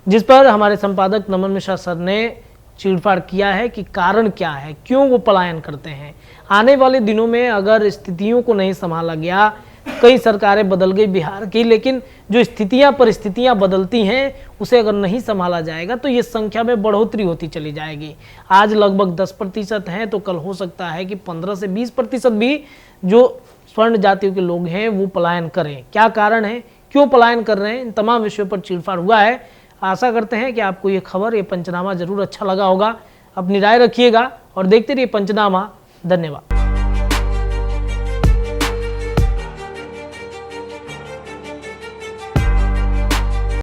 जिस पर हमारे संपादक नमन मिश्रा सर ने चीरफाड़ किया है कि कारण क्या है, क्यों वो पलायन करते हैं। आने वाले दिनों में अगर स्थितियों को नहीं संभाला गया कई सरकारें बदल गई बिहार की, लेकिन जो स्थितियां परिस्थितियां बदलती हैं उसे अगर नहीं संभाला जाएगा तो ये संख्या में बढ़ोतरी होती चली जाएगी। आज लगभग 10% हैं तो कल हो सकता है कि 15 से 20% भी जो स्वर्ण जातियों के लोग हैं वो पलायन करें। क्या कारण है, क्यों पलायन कर रहे हैं, इन तमाम विषयों पर चीरफाड़ हुआ है। आशा करते हैं कि आपको ये खबर, ये पंचनामा जरूर अच्छा लगा होगा। अपनी राय रखिएगा और देखते रहिए पंचनामा। धन्यवाद।